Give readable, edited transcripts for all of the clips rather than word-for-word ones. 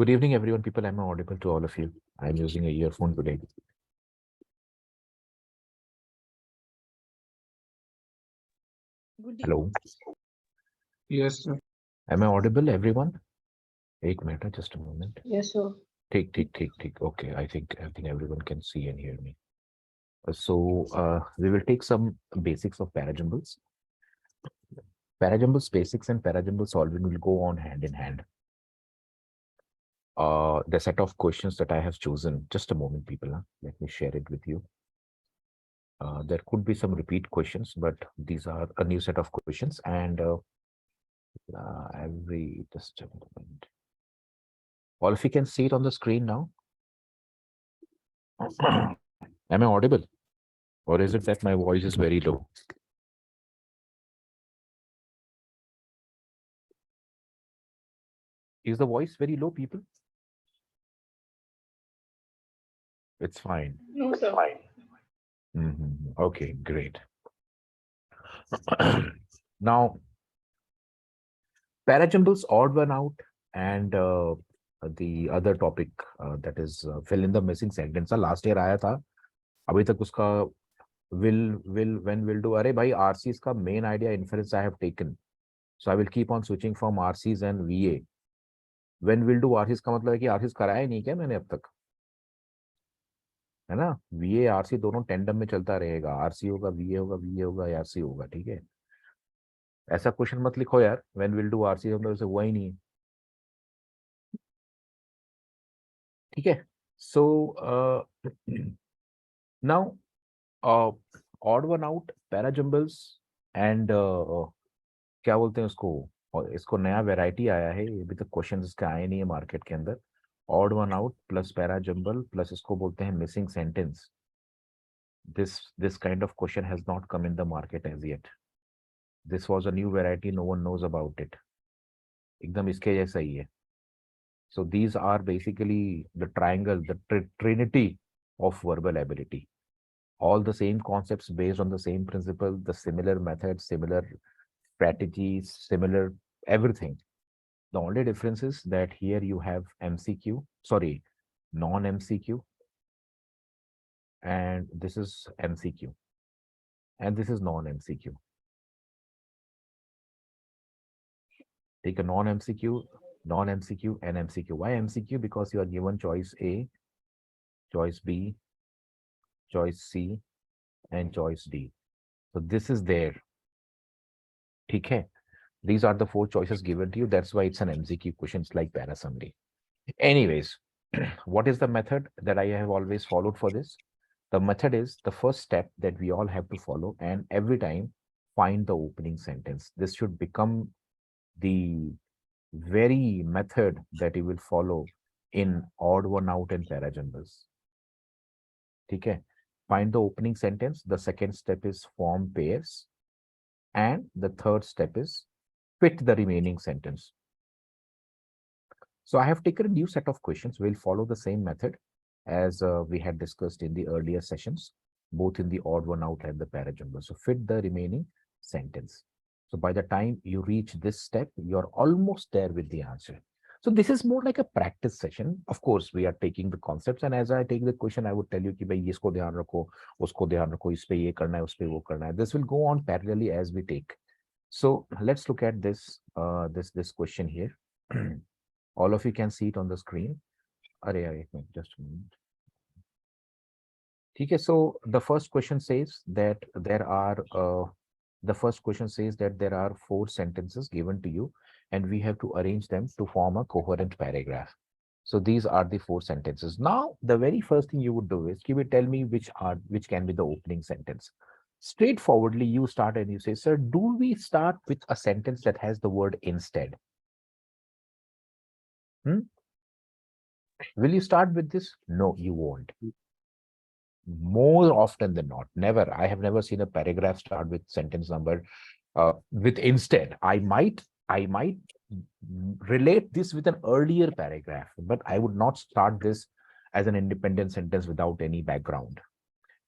Good evening, everyone. People, am I audible to all of you? I'm using a earphone today. Good Hello. Yes, sir. Am I audible, everyone? एक minute, just a moment. Yes, sir. Take. Okay, I think everyone can see and hear me. So we will take some basics of Parajumbles. Parajumbles basics and Parajumble solving will go on hand in hand. The set of questions that I have chosen, just a moment, people. Let me share it with you. There could be some repeat questions, but these are a new set of questions, and just a moment. All of you can see it on the screen now. Am I audible? Or is it that my voice is very low? Is the voice very low, people? It's fine. No, sir. Okay, great. Now, Parajumbles odd one out, and the other topic that is fill in the missing sentence. Last year आया था. अभी तक उसका will when will do. अरे भाई RCs का main idea inference I have taken. So I will keep on switching from RCs and VA. When will do RCs का मतलब है कि RCs कराया नहीं क्या मैंने अब तक, है ना? VA RC दोनों टेंडम में चलता रहेगा. RC होगा, VA होगा, VA होगा, RC होगा. ठीक है, ऐसा क्वेश्चन मत लिखो यार. When will do RC मतलब उसे हुआ ही नहीं. ठीक है. So now odd one out Parajumbles and क्या बोलते हैं उसको, और इसको नया वेराइटी आया है. अभी तक क्वेश्चन इसके आए नहीं है मार्केट के अंदर. Odd one out plus parajumble plus इसको बोलते हैं missing sentence. This kind of question has not come in the market as yet. This was a new variety, no one knows about it. एकदम इसके जैसा ही है. So these are basically the triangle, the trinity of verbal ability. All the same concepts based on the same principle, the similar methods, similar strategies, similar everything. The only difference is that here you have MCQ, sorry, non-MCQ, and this is MCQ, and this is non-MCQ. Take a non-MCQ, non-MCQ, and MCQ. Why MCQ? Because you are given choice A, choice B, choice C, and choice D. So this is there. Okay. These are the 4 choices given to you. That's why it's an MCQ question. It's like para summary. Anyways, what is the method that I have always followed for this? The method is the first step that we all have to follow, and every time find the opening sentence. This should become the very method that you will follow in odd one out and Parajumbles. Okay. Find the opening sentence. The second step is form pairs. And the third step is fit the remaining sentence. So I have taken a new set of questions. We'll follow the same method as we had discussed in the earlier sessions, both in the odd one out and the Parajumble. So fit the remaining sentence. So by the time you reach this step, you're almost there with the answer. So this is more like a practice session. Of course, we are taking the concepts, and as I take the question, I would tell you कि भाई इसको ध्यान रखो, उसको ध्यान रखो, इस पे ये करना है, उस पे वो करना है. This will go on parallelly as we take. So let's look at this this question here. All of you can see it on the screen. Arey, just a moment. Okay, so the first question says that there are there are 4 sentences given to you, and we have to arrange them to form a coherent paragraph. So these are the 4 sentences. Now, the very first thing you would do is, tell me which can be the opening sentence. Straightforwardly, you start and you say, sir, do we start with a sentence that has the word instead? Will you start with this? No, you won't. More often than not, never. I have never seen a paragraph start with sentence number with instead. I might relate this with an earlier paragraph, but I would not start this as an independent sentence without any background.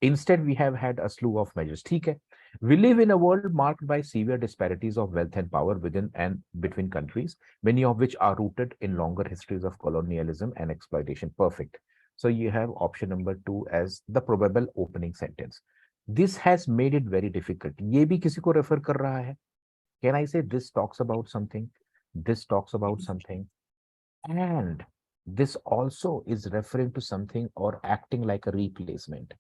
Instead, we have had a slew of measures. ठीक है. We live in a world marked by severe disparities of wealth and power within and between countries, many of which are rooted in longer histories of colonialism and exploitation. Perfect. So you have option number 2 as the probable opening sentence. This has made it very difficult. ये भी किसी को refer कर रहा है. Can I say this talks about something? This talks about something. And this also is referring to something or acting like a replacement,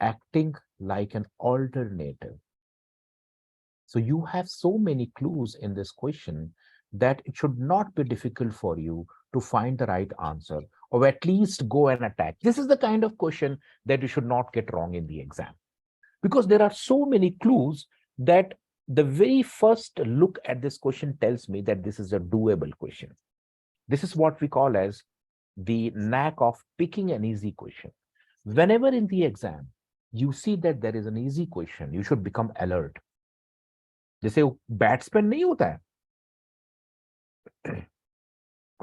acting like an alternative. So you have so many clues in this question that it should not be difficult for you to find the right answer or at least go and attack. This is the kind of question that you should not get wrong in the exam, because there are so many clues that the very first look at this question tells me that this is a doable question. This is what we call as the knack of picking an easy question. Whenever in the exam you see that there is an easy question, you should become alert. जैसे batsman नहीं होता है,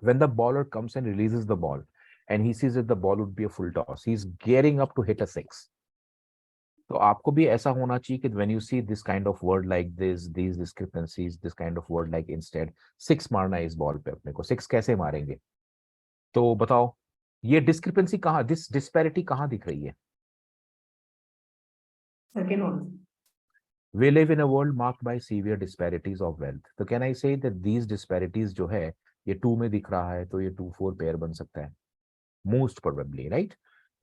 when the bowler comes and releases the ball and he sees that the ball would be a full toss, he's gearing up to hit a six. तो आपको भी ऐसा होना चाहिए कि when you see this kind of word like this, these discrepancies, this kind of word like instead, six मारना है इस बॉल पे, अपने को six कैसे मारेंगे? तो बताओ ये discrepancy कहाँ, this disparity कहाँ दिख रही है? Second one. We live in a world marked by severe disparities of wealth. So can I say that these disparities जो है ये 2 में दिख रहा है तो ये 2-4 पेयर बन सकता है, most probably, right?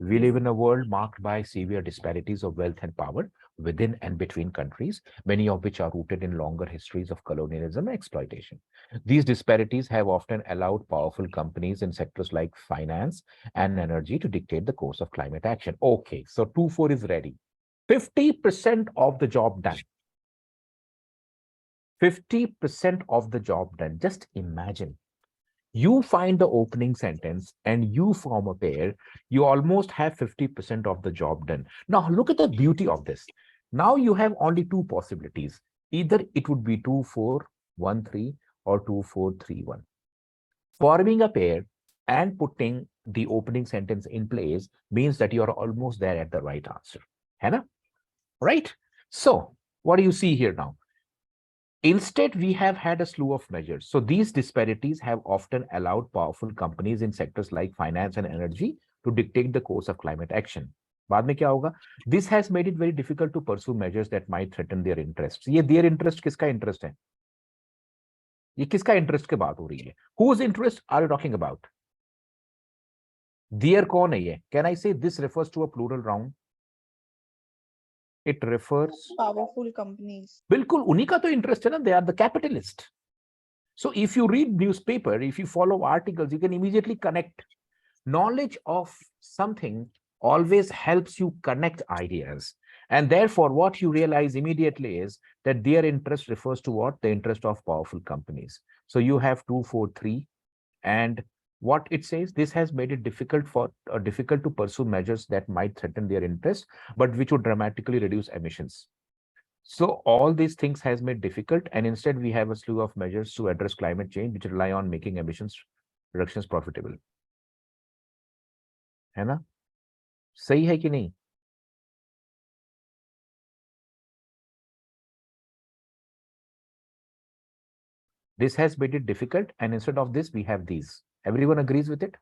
We live in a world marked by severe disparities of wealth and power within and between countries, many of which are rooted in longer histories of colonialism and exploitation. These disparities have often allowed powerful companies in sectors like finance and energy to dictate the course of climate action. Okay, so 2-4 is ready. 50% of the job done. 50% of the job done. Just imagine. You find the opening sentence and you form a pair, you almost have 50% of the job done. Now, look at the beauty of this. Now you have only two possibilities. Either it would be 2-4-1-3 or 2-4-3-1. Forming a pair and putting the opening sentence in place means that you are almost there at the right answer. है ना? Right? So, what do you see here now? Instead, we have had a slew of measures. So these disparities have often allowed powerful companies in sectors like finance and energy to dictate the course of climate action. बाद में क्या होगा? This has made it very difficult to pursue measures that might threaten their interests. ये their interest किसका interest है? ये किसका interest की बात हो रही है? Whose interest are you talking about? Their कौन है ये? Can I say this refers to a plural noun? It refers powerful companies. बिल्कुल उन्हीं का तो इंटरेस्ट है ना, they are the capitalist. So if you read newspaper, if you follow articles, you can immediately connect. Knowledge of something always helps you connect ideas. And therefore, what you realize immediately is that their interest refers to what? The interest of powerful companies. So you have 2-4-3, and what it says, this has made it difficult to pursue measures that might threaten their interest, but which would dramatically reduce emissions. So all these things has made difficult, and instead we have a slew of measures to address climate change, which rely on making emissions reductions profitable. है ना? सही है कि नहीं? This has made it difficult, and instead of this, we have these. Everyone agrees with it?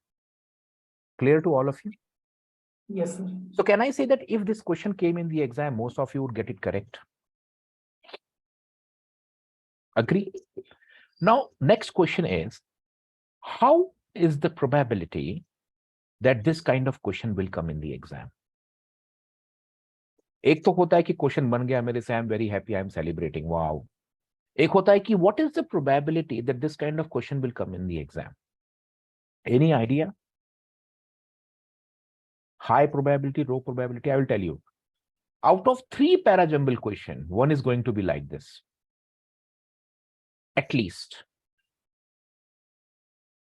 Clear to all of you? Yes, sir. So can I say that if this question came in the exam, most of you would get it correct? Agree? Now, next question is, how is the probability that this kind of question will come in the exam? एक तो होता है कि question बन गया मेरे से, I am very happy, I am celebrating, wow. एक होता है कि what is the probability that this kind of question will come in the exam? Any idea? High probability, low probability? I will tell you. Out of 3 parajumble question, one is going to be like this. At least.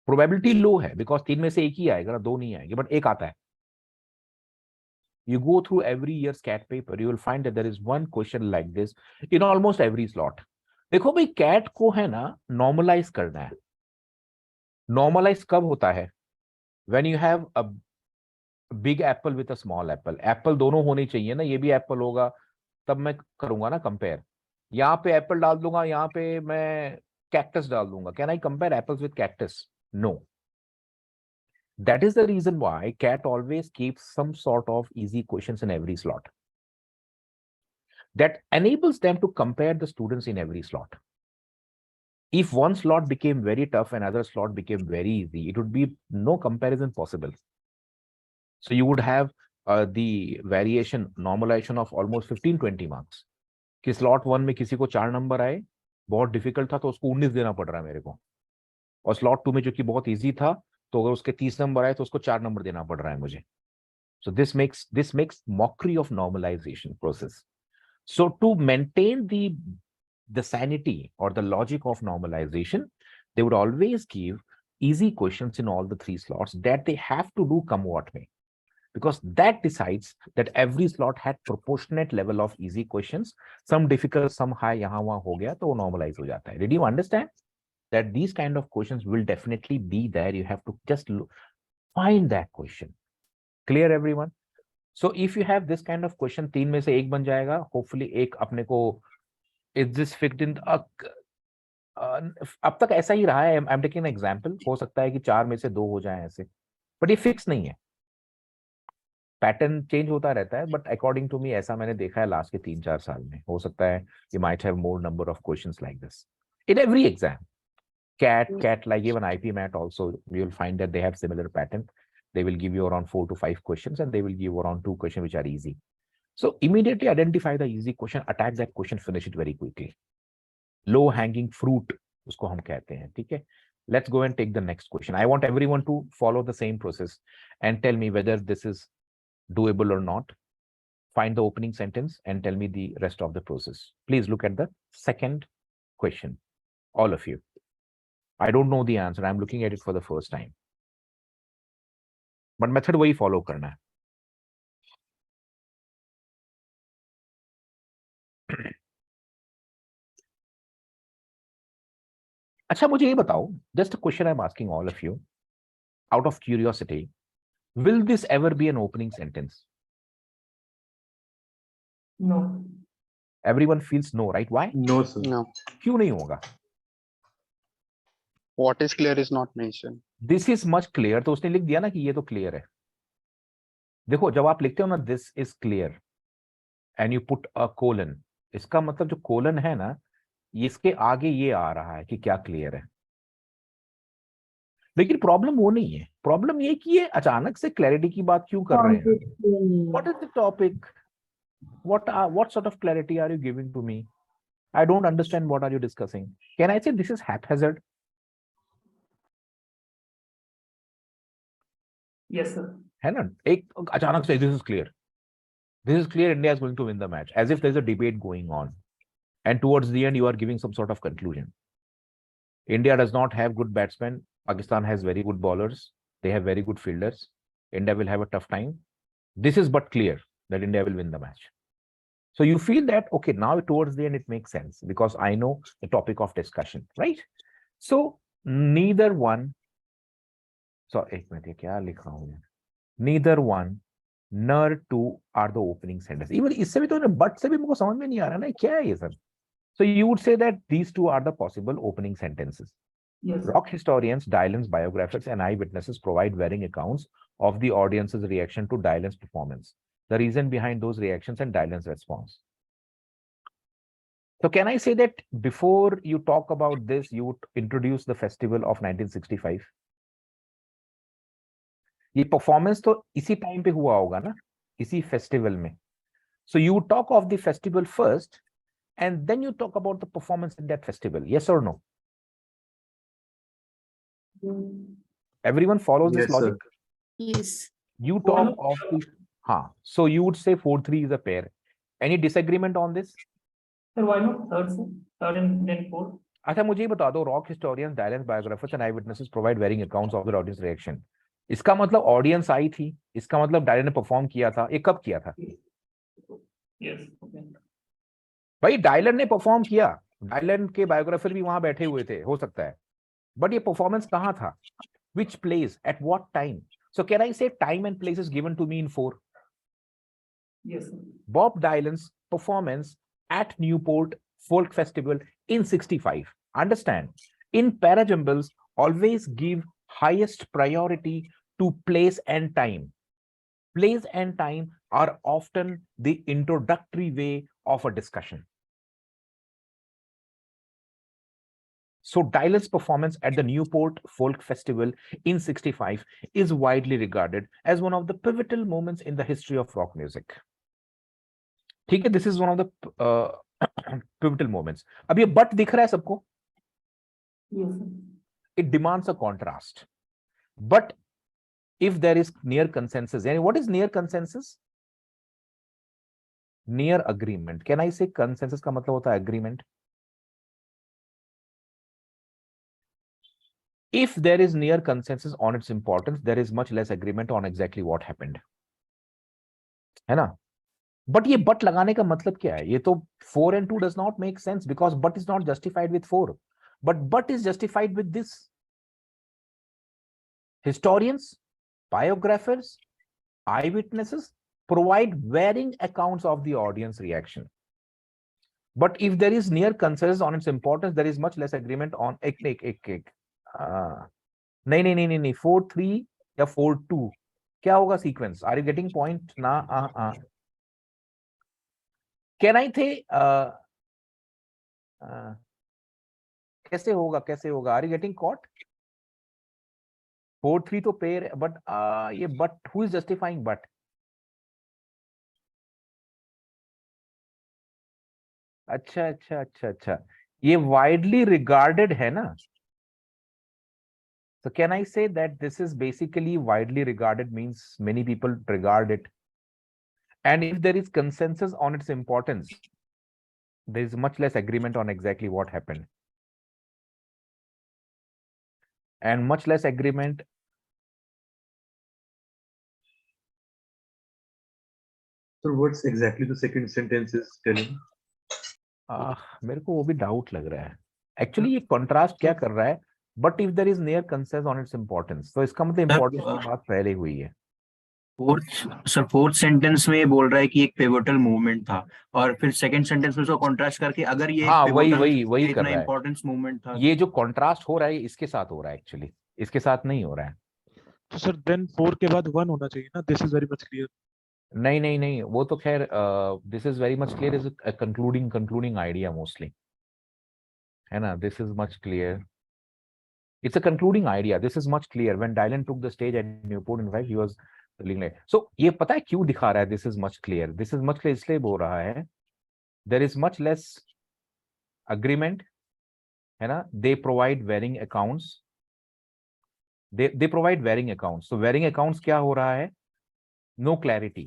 Probability low है because 3 में से एक ही आएगा ना, 2 नहीं आएंगे, but एक आता है. You go through every year's CAT paper, you will find that there is one question like this in almost every slot. देखो भाई, CAT को है ना normalize करना है. Normalize कब होता है? When you have a big apple with a small apple. Apple दोनों होने चाहिए ना, ये भी apple होगा, तब मैं करूंगा ना कंपेयर। यहाँ पे एप्पल डाल दूंगा, यहाँ पे मैं कैक्टस डाल दूंगा। Can I compare apples with cactus? No. That is the reason why CAT always keeps some sort of easy questions in every slot. That enables them to compare the students in every slot. If one slot became very tough and other slot became very easy, it would be no comparison possible. So you would have the variation, normalization of almost 15-20 marks. कि slot 1 में किसी को 4 number आए, बहुत difficult था तो उसको 19 देना पड़ रहा है मेरे को, और slot 2 में जो कि बहुत इजी था तो अगर उसके 30 नंबर आए तो उसको 4 नंबर देना पड़ रहा है मुझे. So this makes mockery of normalization process. So to maintain the sanity or the logic of normalization, they would always give easy questions in all the 3 slots that they have to do come what may, because that decides that every slot had proportionate level of easy questions. Some difficult, some high, yahan wahan ho gaya to normalize ho jata hai. Did you understand that these kind of questions will definitely be there? You have to just find that question. Clear everyone? So if you have this kind of question, 3 में से 1 बन जाएगा. Hopefully एक अपने को is this fixed in अब तक ऐसा ही रहा है. I'm taking an example. हो सकता है कि 4 में से 2 हो जाए ऐसे, बट ये फिक्स नहीं है. पैटर्न चेंज होता रहता है, बट अकॉर्डिंग टू मी ऐसा मैंने देखा है लास्ट के 3-4 साल में. हो सकता है you might have more number of questions like this in every exam. CAT, like even IPMAT also, you will find that they have similar pattern. They will give you around 4 to 5 questions and they will give around 2 questions which are easy. So immediately identify the easy question, attack that question, finish it very quickly. Low hanging fruit, usko hum kehte hain. ठीक है? Let's go and take the next question. I want everyone to follow the same process and tell me whether this is doable or not. Find the opening sentence and tell me the rest of the process. Please look at the second question, all of you. I don't know the answer. I'm looking at it for the first time. But method वही follow करना है. अच्छा मुझे ये बताओ, just a question I'm asking all of you out of curiosity, will this ever be an opening sentence? No. Everyone feels no, right? Why? No, sir. No. क्यों नहीं होगा? What is clear is not mentioned. This is much clear, तो उसने लिख दिया ना कि ये तो clear है. देखो जब आप लिखते हो ना this is clear and you put a colon, इसका मतलब जो colon है ना, इसके आगे ये आ रहा है कि क्या clear है. लेकिन प्रॉब्लम वो नहीं है. प्रॉब्लम ये कि ये अचानक से क्लैरिटी की बात क्यों कर रहे हैं? What is the topic? What sort of clarity are you giving to me? I don't understand what are you discussing. Can I say this is haphazard? Yes, sir. है ना? एक अचानक से this is clear. This is clear, India is going to win the match, as if there's a debate going on. And towards the end, you are giving some sort of conclusion. India does not have good batsmen. Pakistan has very good bowlers. They have very good fielders. India will have a tough time. This is but clear that India will win the match. So you feel that, okay, now towards the end, it makes sense because I know the topic of discussion, right? So neither one, so एक minute ये क्या लिख रहा हूँ मैं? Neither one nor two are the opening sentences. Even इससे भी तो ना but से भी मुझको समझ में नहीं आ रहा ना क्या है ये सब. So you would say that these two are the possible opening sentences. Yes. Rock historians, Dylan's biographers, and eyewitnesses provide varying accounts of the audience's reaction to Dylan's performance, the reason behind those reactions, and Dylan's response. So can I say that before you talk about this, you would introduce the festival of 1965? ये performance तो इसी time पे हुआ होगा ना, इसी festival में. So you would talk of the festival first, and then you talk about the performance in that festival. Yes or no? Everyone follows this Yes, logic? sir. Yes. You talk of the, so you would say 4-3 is a pair. Any disagreement on this? Sir, why not third, sir? Third and then fourth. अच्छा मुझे ही बता दो, rock historians, Dylan's biographers and eyewitnesses provide varying accounts of the audience reaction. इसका मतलब audience I थी, इसका मतलब डायलन ने परफॉर्म किया था. ये कब किया था? Yes. Okay. भाई डायलन ने परफॉर्म किया, डायलन के बायोग्राफर भी वहां बैठे हुए थे, हो सकता है, बट ये परफॉर्मेंस कहां था? Which place? At what time? So can I say time and place is given to me in 4? Yes, sir. Bob Dylan's performance at Newport Folk Festival in 65. Understand, in Parajumbles, always give highest priority to place and time. Place and time are often the introductory way of a discussion. So Dylan's performance at the Newport Folk Festival in 65 is widely regarded as one of the pivotal moments in the history of rock music. ठीक है, this is one of the pivotal moments. अब ये but दिख रहा है सबको? Yes, sir. It demands a contrast. But if there is near consensus, and what is near consensus? Near agreement. Can I say consensus का मतलब होता है agreement? If there is near consensus on its importance, there is much less agreement on exactly what happened. है ना? But ये but लगाने का मतलब क्या है? ये तो 4 and 2 does not make sense because but is not justified with 4. But is justified with this. Historians, biographers, eyewitnesses provide varying accounts of the audience reaction. But if there is near consensus on its importance, there is much less agreement on नहीं 4-3 या 4-2 क्या होगा sequence? Are you getting point? ना Can I say कैसे होगा? Are you getting caught? 4-3 तो pair, but ये but who is justifying but? अच्छा ये widely regarded है ना? So can I say that this is basically widely regarded means many people regard it, and if there is consensus on its importance, there is much less agreement on exactly what happened, and much less agreement. So what's exactly the second sentence is telling? मेरे को वो भी doubt लग रहा है actually ये contrast क्या कर रहा है, but if there is near consensus on its importance, तो इसका मतलब इंपॉर्टेंस की बात पहले हुई है। फोर्थ सेंटेंस में बोल रहा है कि एक पिवोटल मूवमेंट था, और फिर सेकंड सेंटेंस में उसको कॉन्ट्रास्ट करके अगर ये हाँ वही कर इतना रहा है, इंपॉर्टेंस मूवमेंट था, ये जो कॉन्ट्रास्ट हो रहा है इसके साथ हो रहा है, एक्चुअली इसके साथ नहीं हो रहा है। तो सर देन 4 के बाद 1 होना चाहिए ना, this is very much clear. नहीं वो तो खैर this is very much clear is a concluding idea mostly, है ना? This is much clear, it's a concluding idea. This is much clear. When Dylan took the stage at Newport in fact he was feeling like, so ये पता है क्यों दिखा रहा है this is much clear? This is much clear इसलिए बोल रहा है there is much less agreement, है ना? They provide varying accounts, they provide varying accounts. So varying accounts क्या हो रहा है? No clarity.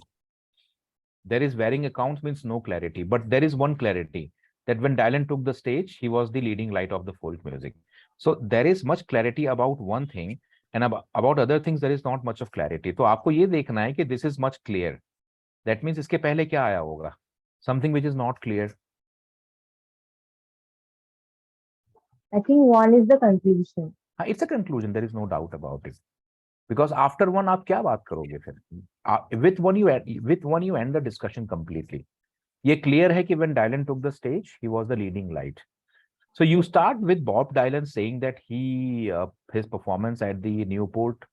There is varying accounts means no clarity, but there is one clarity that when Dylan took the stage he was the leading light of the folk music. So there is much clarity about one thing, and about other things there is not much of clarity. तो आपको ये देखना है कि this is much clear. That means इसके पहले क्या आया होगा? Something which is not clear. I think 1 is the conclusion. It's a conclusion. There is no doubt about it. Because after 1 आप क्या बात करोगे फिर? With 1 you end the discussion completely. ये clear है कि when Dylan took the stage he was the leading light. So you start with Bob Dylan saying that his performance at the Newport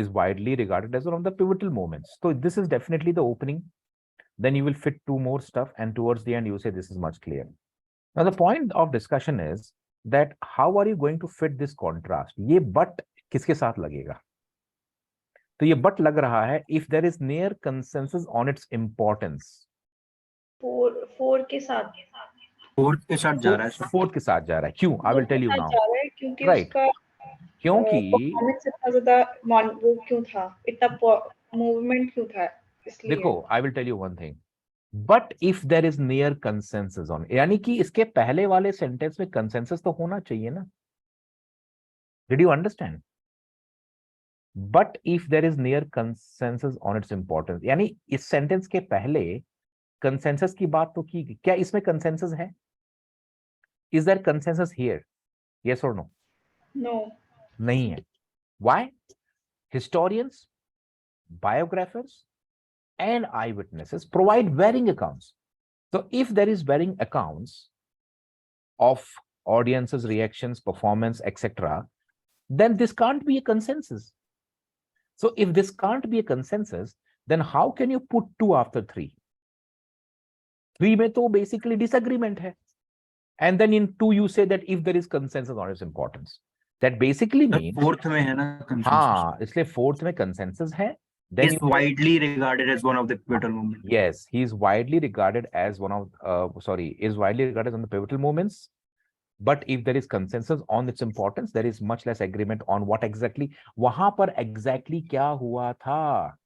is widely regarded as one of the pivotal moments. So this is definitely the opening. Then you will fit 2 more stuff, and towards the end you say this is much clear. Now the point of discussion is that how are you going to fit this contrast? ये but किसके साथ लगेगा? तो ये but लग रहा है if there is near consensus on its importance. 4 के साथ फोर्थ के साथ जा रहा है, फोर्थ के साथ जा रहा है। क्यों? I will tell you now. क्योंकि Right. उसका क्योंकि परफॉर्मेंस इतना ज्यादा वो क्यों था, इतना मूवमेंट क्यों था, इसलिए। देखो I will tell you one thing, but if there is near consensus on, यानी कि इसके पहले वाले सेंटेंस में कंसेंसस तो होना चाहिए ना। Did you understand? But if there is near consensus on its importance, यानी इस सेंटेंस के पहले कंसेंसस की बात तो की, क्या इसमें कंसेंसस है? Is there consensus here? Yes और नो? नो, नहीं है। Why? Historians, biographers and eyewitnesses provide varying accounts. So if there is varying accounts of audiences, reactions, performance, etc., then this can't be a consensus. So if this can't be a consensus, then how can you put 2 after 3? 3 में तो basically disagreement है. And then in 2 you say that if there is consensus on its importance. That basically means fourth में है ना consensus. हाँ, इसलिए fourth में consensus है. Then is you say, widely regarded as one of the pivotal moments. yes, he is widely regarded as one of is widely regarded as one of the pivotal moments. But if there is consensus on its importance, there is much less agreement on what exactly वहां पर exactly क्या हुआ था.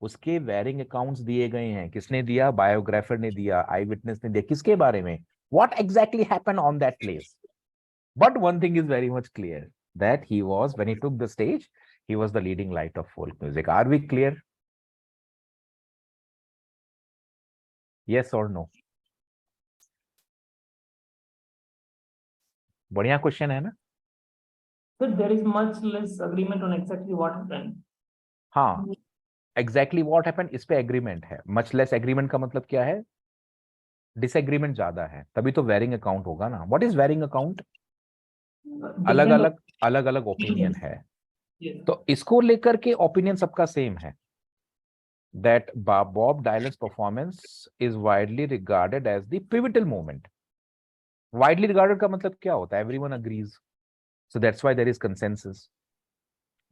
उसके varying accounts दिए गए हैं. किसने दिया? बायोग्राफर ने दिया, आई विटनेस ने दिया. किसके बारे में? What exactly happened on that place? But one thing is very much clear, that he was, when he took the stage, he was the leading light of folk music. Are we clear? Yes or no? बढ़िया question है ना? So there is much less agreement on exactly what happened. हाँ, exactly what happened, इस पे agreement है. much less agreement का मतलब क्या है? डिसएग्रीमेंट ज्यादा है, तभी तो वेरिंग अकाउंट होगा ना. What is varying account? अलग अलग अलग अलग ओपिनियन है. Yes. तो इसको लेकर के ओपिनियन सबका सेम है. That Bob Dylan's performance is widely regarded as the pivotal moment. Widely regarded का मतलब क्या होता है? Everyone agrees. So that's why there is consensus.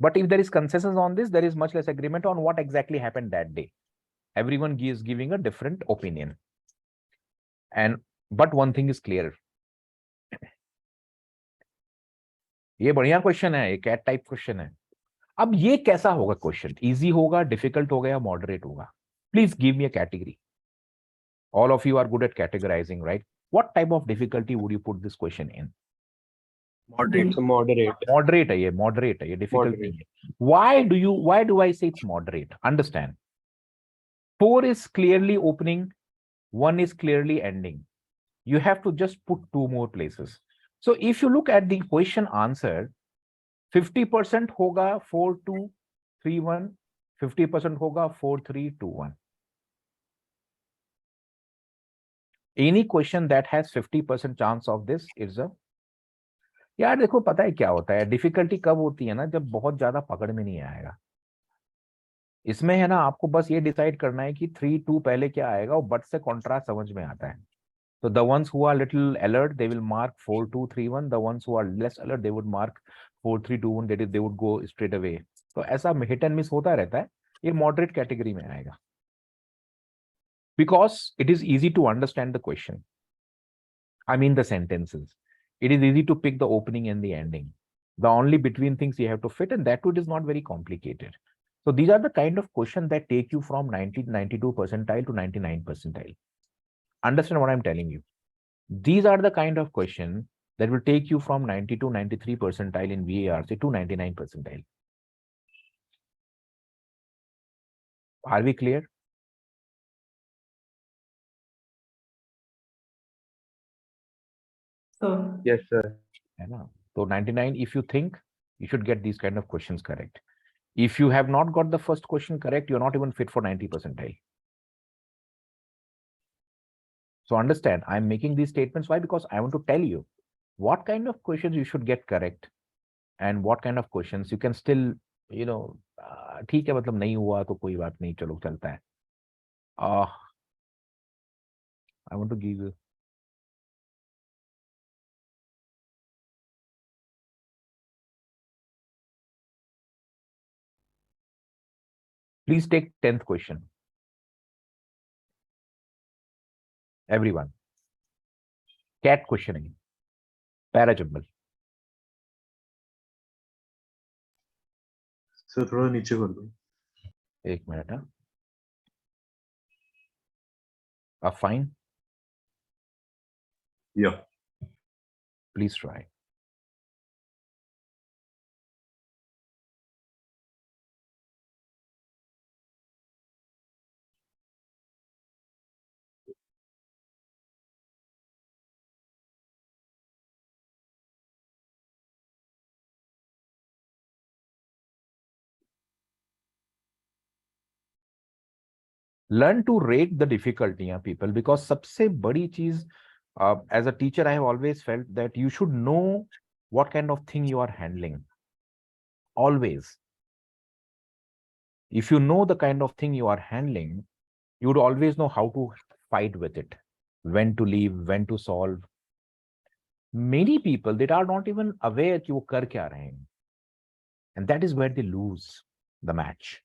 But if there is consensus on this, there is much less agreement on what exactly happened that day. Everyone is giving a different opinion. But one thing is clear. ये बढ़िया question है, ये cat type question है. अब ये कैसा होगा question? Easy होगा, डिफिकल्ट होगा या मॉडरेट होगा? Please give me a category. All of you are good at categorizing, right? What type of difficulty would you put this question in? Moderate. So moderate. Moderate है ये, moderate है ये, difficult नहीं है. Why do I say it's moderate? Understand. 4 is clearly opening, 1 is clearly ending. You have to just put 2 more places. So if you look at the question answer, 50% होगा 4 2 3 1, 50% होगा 4 3 2 1. Any question that has 50% chance of this is a. यार देखो, पता है क्या होता है, difficulty कब होती है ना, जब बहुत ज्यादा पकड़ में नहीं आएगा. इसमें है ना, आपको बस ये डिसाइड करना है कि 3 2 पहले क्या आएगा, और बट से कॉन्ट्रास्ट समझ में आता है. तो the ones who are little alert they will mark 4 2 3 1. The ones who are less alert they would mark 4 3 2 1. That is they would go straight away. तो ऐसा हिट एंड मिस होता रहता है. ये मॉडरेट कैटेगरी में आएगा, because it is easy to understand the question. I mean the sentences. It is easy to pick the opening and the ending. The only between things you have to fit, and that too is not very complicated. So these are the kind of questions that take you from 92 percentile to 99 percentile. Understand what I'm telling you? These are the kind of questions that will take you from 92 93 percentile in VAR to 99 percentile. Are we clear? So Yes, sir. है ना? So 99, if you think, you should get these kind of questions correct. If you have not got the first question correct, you're not even fit for 90 percentile. So understand, I'm making these statements. Why? Because I want to tell you what kind of questions you should get correct and what kind of questions you can still, ठीक है, मतलब नहीं हुआ तो कोई बात नहीं, चलो चलता है. I want to give you. Please take 10th question. Everyone. Cat questioning. Parajumble. Sir थोड़ा नीचे कर दो. एक minute. Fine. Yeah. Please try. Learn to rate the difficulty, yeah, people, because सबसे बड़ी चीज, as a teacher, I have always felt that you should know what kind of thing you are handling. Always. If you know the kind of thing you are handling, you would always know how to fight with it, when to leave, when to solve. Many people that are not even aware कि वो कर क्या रहे हैं. And that is where they lose the match.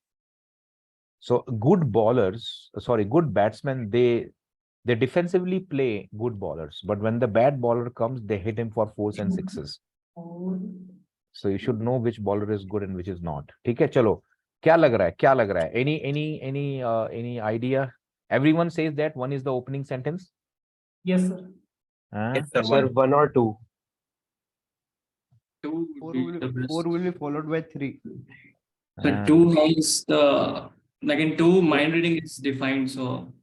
So good batsmen, they defensively play good bowlers, but when the bad bowler comes, they hit him for 4s and 6s. So you should know which bowler is good and which is not. ठीक है, चलो, क्या लग रहा है? Any idea? Everyone says that one is the opening sentence. Yes, sir. Yes, sir, Sir, 1 or 2. 2 would be the best. 4 will be followed by 3. So 2 has the, like in 2, mind reading is defined, so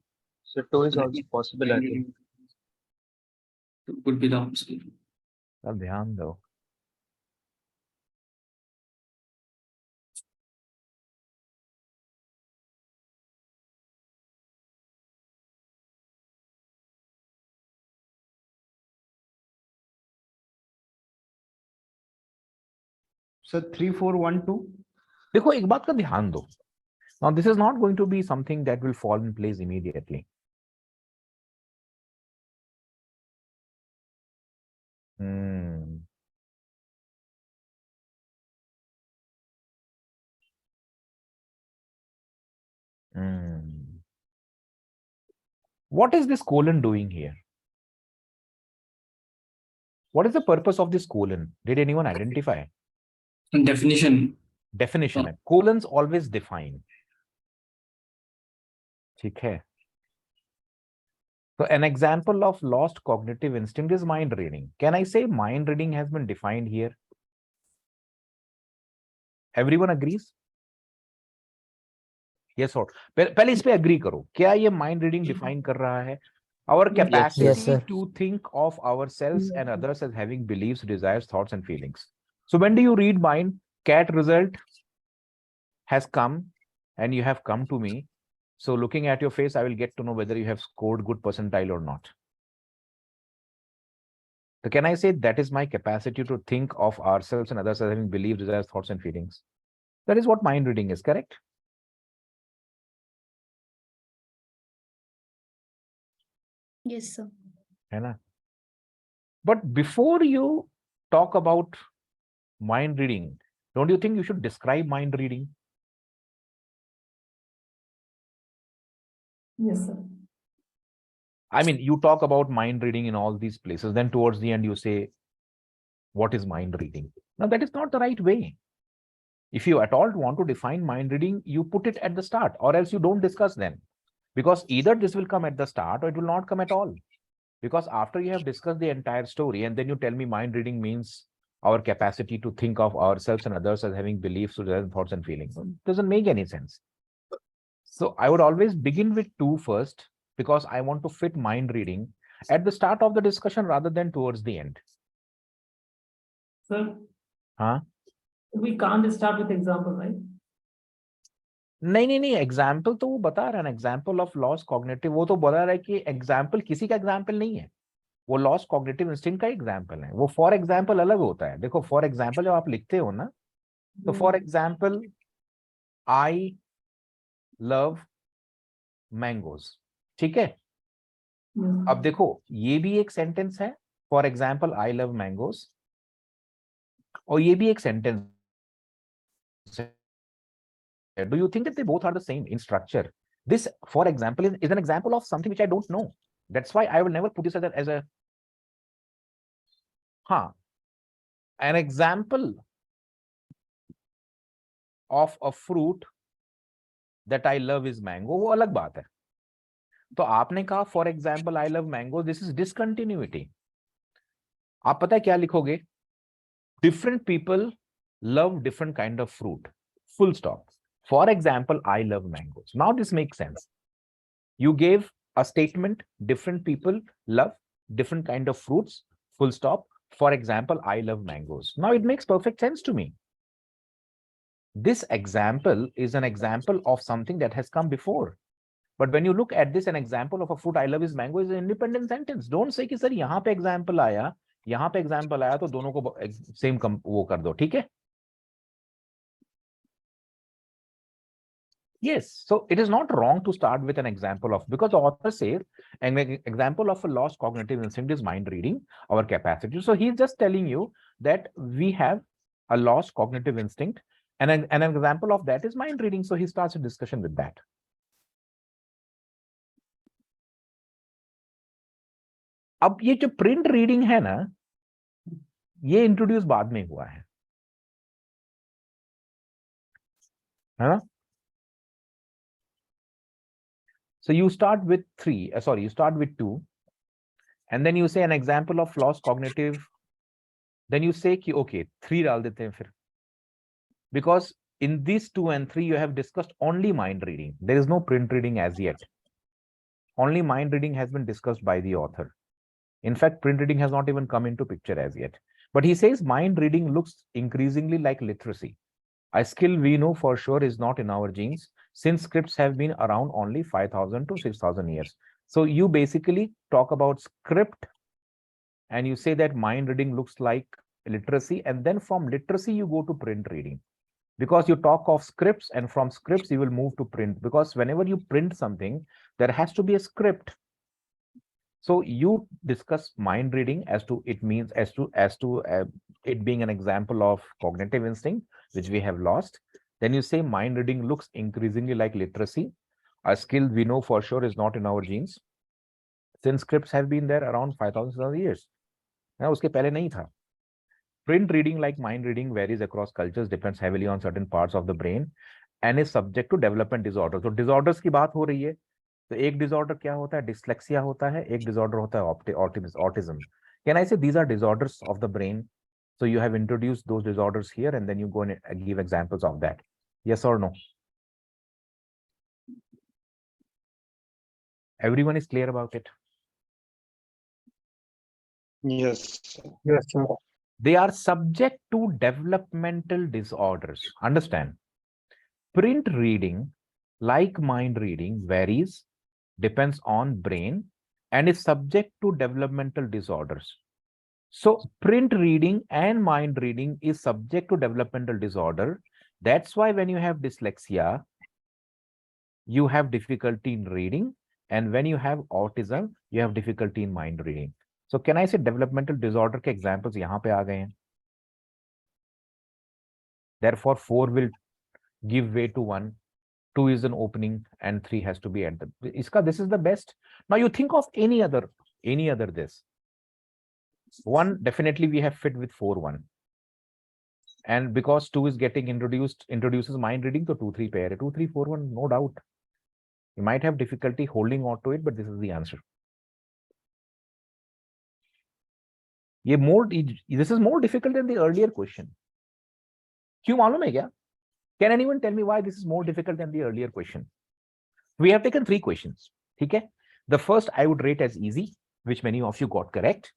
So 2 is also possible, I think. Would be the option. अब ध्यान दो. So 3, 4, 1, 2. देखो, एक बात का ध्यान दो. Now, this is not going to be something that will fall in place immediately. What is this colon doing here? What is the purpose of this colon? Did anyone identify? Definition. Definition. Colons always define. ठीक है. So an example of lost cognitive instinct is mind reading. Can I say mind reading has been defined here? Everyone agrees? Yes or पहले इस पे agree करो. क्या ये mind reading define कर रहा है? Our capacity to think of ourselves and others as having beliefs, desires, thoughts, and feelings. So when do you read mind? Cat result has come and you have come to me. So looking at your face, I will get to know whether you have scored good percentile or not. So can I say that is my capacity to think of ourselves and others as having beliefs, desires, thoughts, and feelings? That is what mind reading is, correct? Yes, sir. है ना? But before you talk about mind reading, don't you think you should describe mind reading? Yes, sir. I mean, you talk about mind reading in all these places, then towards the end you say, what is mind reading? Now, that is not the right way. If you at all want to define mind reading, you put it at the start, or else you don't discuss them. Because either this will come at the start or it will not come at all. Because after you have discussed the entire story and then you tell me mind reading means our capacity to think of ourselves and others as having beliefs, thoughts, and feelings, it doesn't make any sense. So I would always begin with 2 first, because I want to fit mind reading at the start of the discussion rather than towards the end. Sir, Huh? we can't start with example, right? नहीं, example तो वो बता रहा है ना, example of loss cognitive, वो तो बता रहा है कि एग्जाम्पल किसी का एग्जाम्पल नहीं है, वो लॉस कॉग्निटिव इंस्टिंक्ट का एग्जाम्पल है. वो फॉर एग्जाम्पल अलग होता है. देखो, फॉर एग्जाम्पल जब आप लिखते हो ना, तो for example I love mangoes, ठीक है. अब देखो, ये भी एक सेंटेंस है, for example I love mangoes, और ये भी एक sentence. Do you think that they both are the same in structure? This, for example, is an example of something which I don't know. That's why I will never put this as a an example of a fruit that I love is mango, वो अलग बात है. तो आपने कहा for example I love mango, this is discontinuity. आप पता है क्या लिखोगे? Different people love different kind of fruit. Full stop. For example, I love mangoes. Now this makes sense. You gave a statement, different people love different kind of fruits, full stop. For example, I love mangoes. Now it makes perfect sense to me. This example is an example of something that has come before. But when you look at this, an example of a fruit I love is mango is an independent sentence. Don't say कि sir यहाँ पे example आया, यहाँ पे example आया तो दोनों को same वो कर दो, ठीक है? Yes, so it is not wrong to start with an example of, because the author says an example of a lost cognitive instinct is mind reading our capacity. So he's just telling you that we have a lost cognitive instinct, and an example of that is mind reading. So he starts a discussion with that. अब ये जो print reading है ना, ये introduce बाद में हुआ है ना? So you start with 3, you start with 2, and then you say an example of lost cognitive, then you say कि okay 3 डाल देते हैं फिर, because in these 2 and 3 you have discussed only mind reading. There is no print reading as yet. Only mind reading has been discussed by the author. In fact, print reading has not even come into picture as yet. But he says mind reading looks increasingly like literacy. A skill we know for sure is not in our genes, since scripts have been around only 5,000 to 6,000 years. So you basically talk about script and you say that mind reading looks like literacy, and then from literacy you go to print reading, because you talk of scripts, and from scripts you will move to print, because whenever you print something there has to be a script. So you discuss mind reading as to it means as to it being an example of cognitive instinct which we have lost. Then you say mind reading looks increasingly like literacy. A skill we know for sure is not in our genes, since scripts have been there around 5,000 years. ना उसके पहले नहीं था. Print reading, like mind reading, varies across cultures, depends heavily on certain parts of the brain, and is subject to development disorders. तो disorders की बात हो रही है. तो एक disorder क्या होता है? Dyslexia होता है. एक disorder होता है autism. Can I say these are disorders of the brain? So you have introduced those disorders here, and then you go and give examples of that. Yes or no? Everyone is clear about it? Yes. Yes, sir. They are subject to developmental disorders. Understand? Print reading, like mind reading, varies, depends on brain, and is subject to developmental disorders. So print reading and mind reading is subject to developmental disorder. That's why when you have dyslexia, you have difficulty in reading, and when you have autism, you have difficulty in mind reading. So can I say developmental disorder के examples यहाँ पे आ गए हैं? Therefore 4 will give way to 1, 2 is an opening, and 3 has to be at the. This is the best. Now you think of any other this. 1 definitely we have fit with 4-1, and because 2 is getting introduces mind reading, so 2-3 pair 2-3-4-1, no doubt. You might have difficulty holding on to it, but this is the answer. This is more difficult than the earlier question. क्यों मालूम है क्या? Can anyone tell me why this is more difficult than the earlier question? We have taken 3 questions. Okay? The first I would rate as easy, which many of you got correct.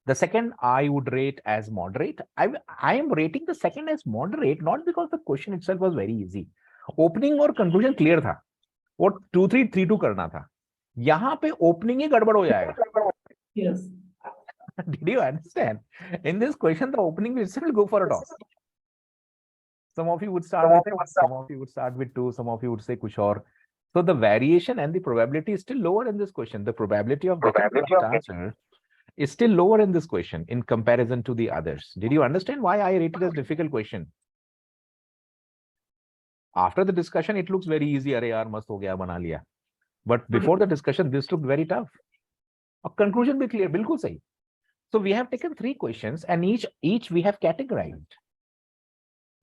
The second I would rate as moderate. I am rating the second as moderate, not because the question itself was very easy. Opening और conclusion clear था. और 2-3-3-2 करना था. यहाँ पे opening ही गड़बड़ हो जाएगा. Yes. Did you understand? In this question, the opening will still go for a toss. Some of you would start with 1, some of you would start with 2, some of you would say kuch aur. So the variation and the probability is still lower in this question. The probability of getting the correct answer is still lower in this question in comparison to the others. Did you understand why I rated as difficult question? After the discussion, it looks very easy. अरे यार मस्त हो गया, बना लिया. But before the discussion, this looked very tough. A conclusion भी clear, बिल्कुल सही. So we have taken 3 questions, and each we have categorized.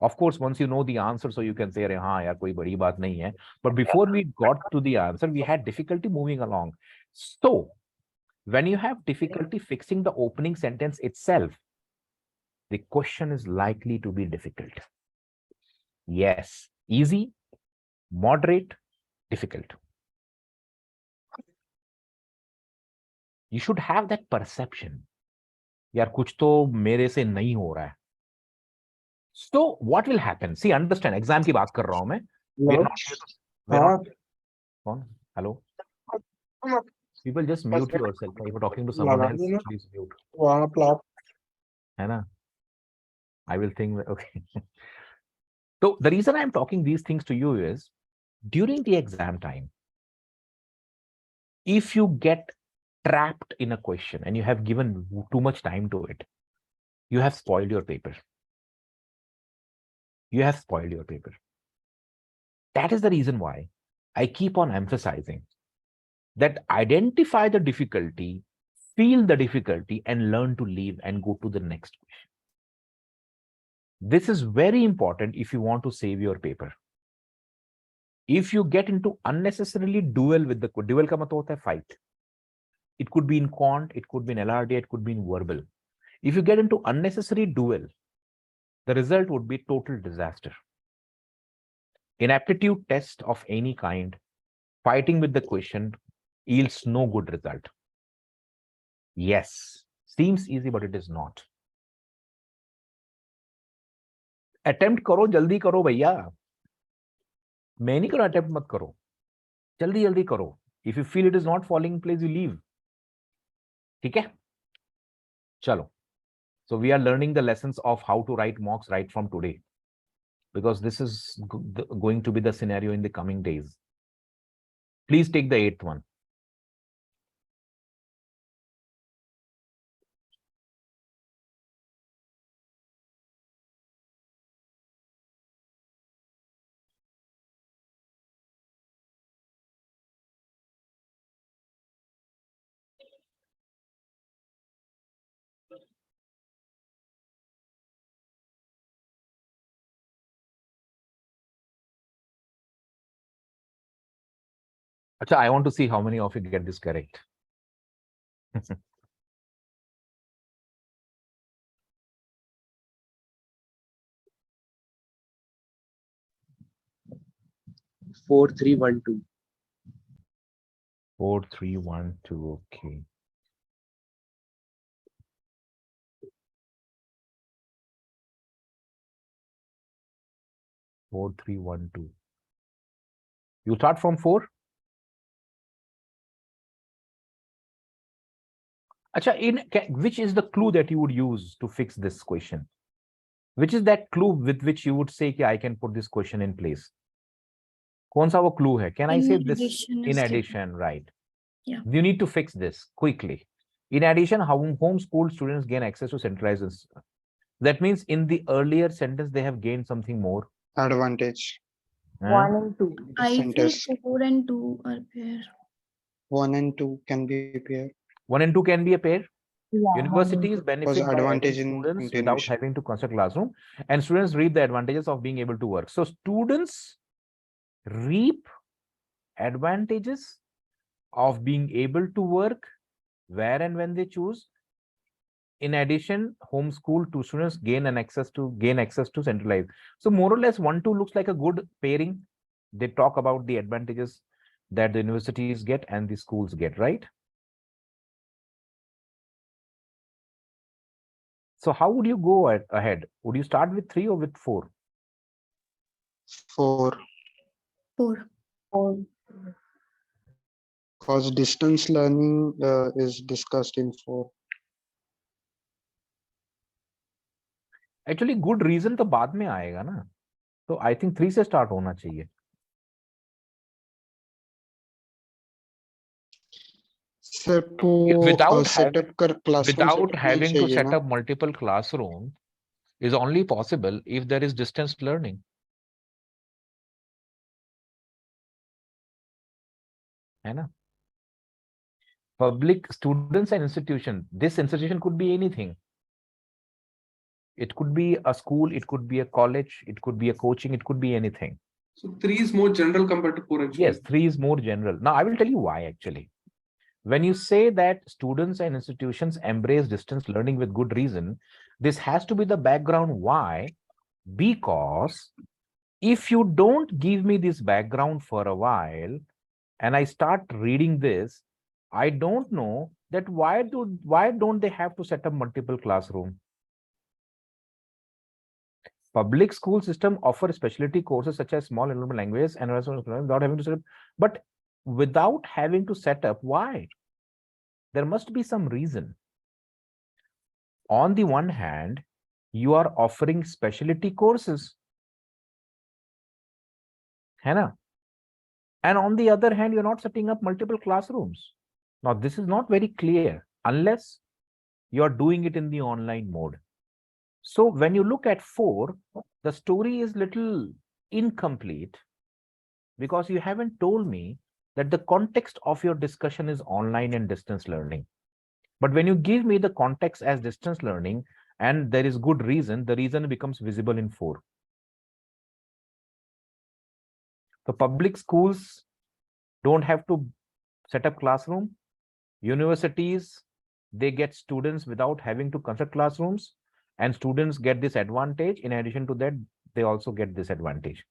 Of course, once you know the answer, so you can say, हाँ यार कोई बड़ी बात नहीं है. But before we got to the answer, we had difficulty moving along. So when you have difficulty fixing the opening sentence itself, the question is likely to be difficult. Yes, easy, moderate, difficult. You should have that perception. यार कुछ तो मेरे से नहीं हो रहा है. So what will happen? See, understand, exam की बात कर रहा हूं मैं. कौन? Hello? People just mute yourself. If you're talking to someone else, please mute. है ना? I will think, okay. So the reason I'm talking these things to you is during the exam time, if you get trapped in a question and you have given too much time to it, you have spoiled your paper. You have spoiled your paper. That is the reason why I keep on emphasizing that identify the difficulty, feel the difficulty, and learn to leave and go to the next question. This is very important if you want to save your paper. If you get into unnecessarily duel with the duel ka matlab hota hai fight. It could be in quant, it could be in LRD, it could be in verbal. If you get into unnecessary duel, the result would be total disaster. In aptitude test of any kind, fighting with the question yields no good result. Yes, seems easy, but it is not. Attempt करो, जल्दी करो भैया. मैं नहीं करो, attempt मत करो. जल्दी जल्दी करो. If you feel it is not falling in place, you leave. ठीक है? चलो. So we are learning the lessons of how to write mocks right from today, because this is going to be the scenario in the coming days. Please take the 8th one. Achha, I want to see how many of you get this correct. Four, 3, 1, 2. 4, 3, 1, 2. Okay. Four, 3, 1, 2. You start from 4. Achha, which is the clue that you would use to fix this question? Which is that clue with which you would say, I can put this question in place? कौन सा वो clue है? Can I say this in addition, right? Yeah. You need to fix this quickly. In addition, how homeschooled students gain access to centralized. That means in the earlier sentence, they have gained something more. Advantage. 1 and 2. I feel Centers. 4 and 2 are pair. 1 and 2 can be a pair. 1 and 2 can be a pair. Yeah, Universities 1 benefit by adding advantage in students without continuation. having to construct classroom, and students reap the advantages of being able to work. So students reap advantages of being able to work where and when they choose. In addition, homeschool two students gain access to centralized. So more or less 1, 2 looks like a good pairing. They talk about the advantages that the universities get and the schools get, right? So how would you go ahead? Would you start with 3 or with 4? 4. 4. 4. Because distance learning is discussed in 4. Actually, good reason तो बाद में आएगा ना. So I think 3 से start होना चाहिए. Sir, Without setup having to set up multiple classrooms is only possible if there is distance learning. है ना? Public students and institution. This institution could be anything. It could be a school, it could be a college, it could be a coaching, it could be anything. So 3 is more general compared to 4 actually. Yes, 3 is more general. Now, I will tell you why actually. When you say that students and institutions embrace distance learning with good reason, this has to be the background. Why? Because if you don't give me this background for a while and I start reading this, I don't know that why don't they have to set up multiple classrooms? Public school system offer specialty courses such as small enrollment languages and without having to set up. But without having to set up. Why? There must be some reason. On the one hand, you are offering specialty courses, है ना? And on the other hand, you're not setting up multiple classrooms. Now, this is not very clear unless you're doing it in the online mode. So when you look at 4, the story is little incomplete because you haven't told me that the context of your discussion is online and distance learning. But when you give me the context as distance learning and there is good reason, the reason becomes visible in 4. The public schools don't have to set up classroom. Universities, they get students without having to construct classrooms, and students get this advantage. In addition to that, they also get this advantage.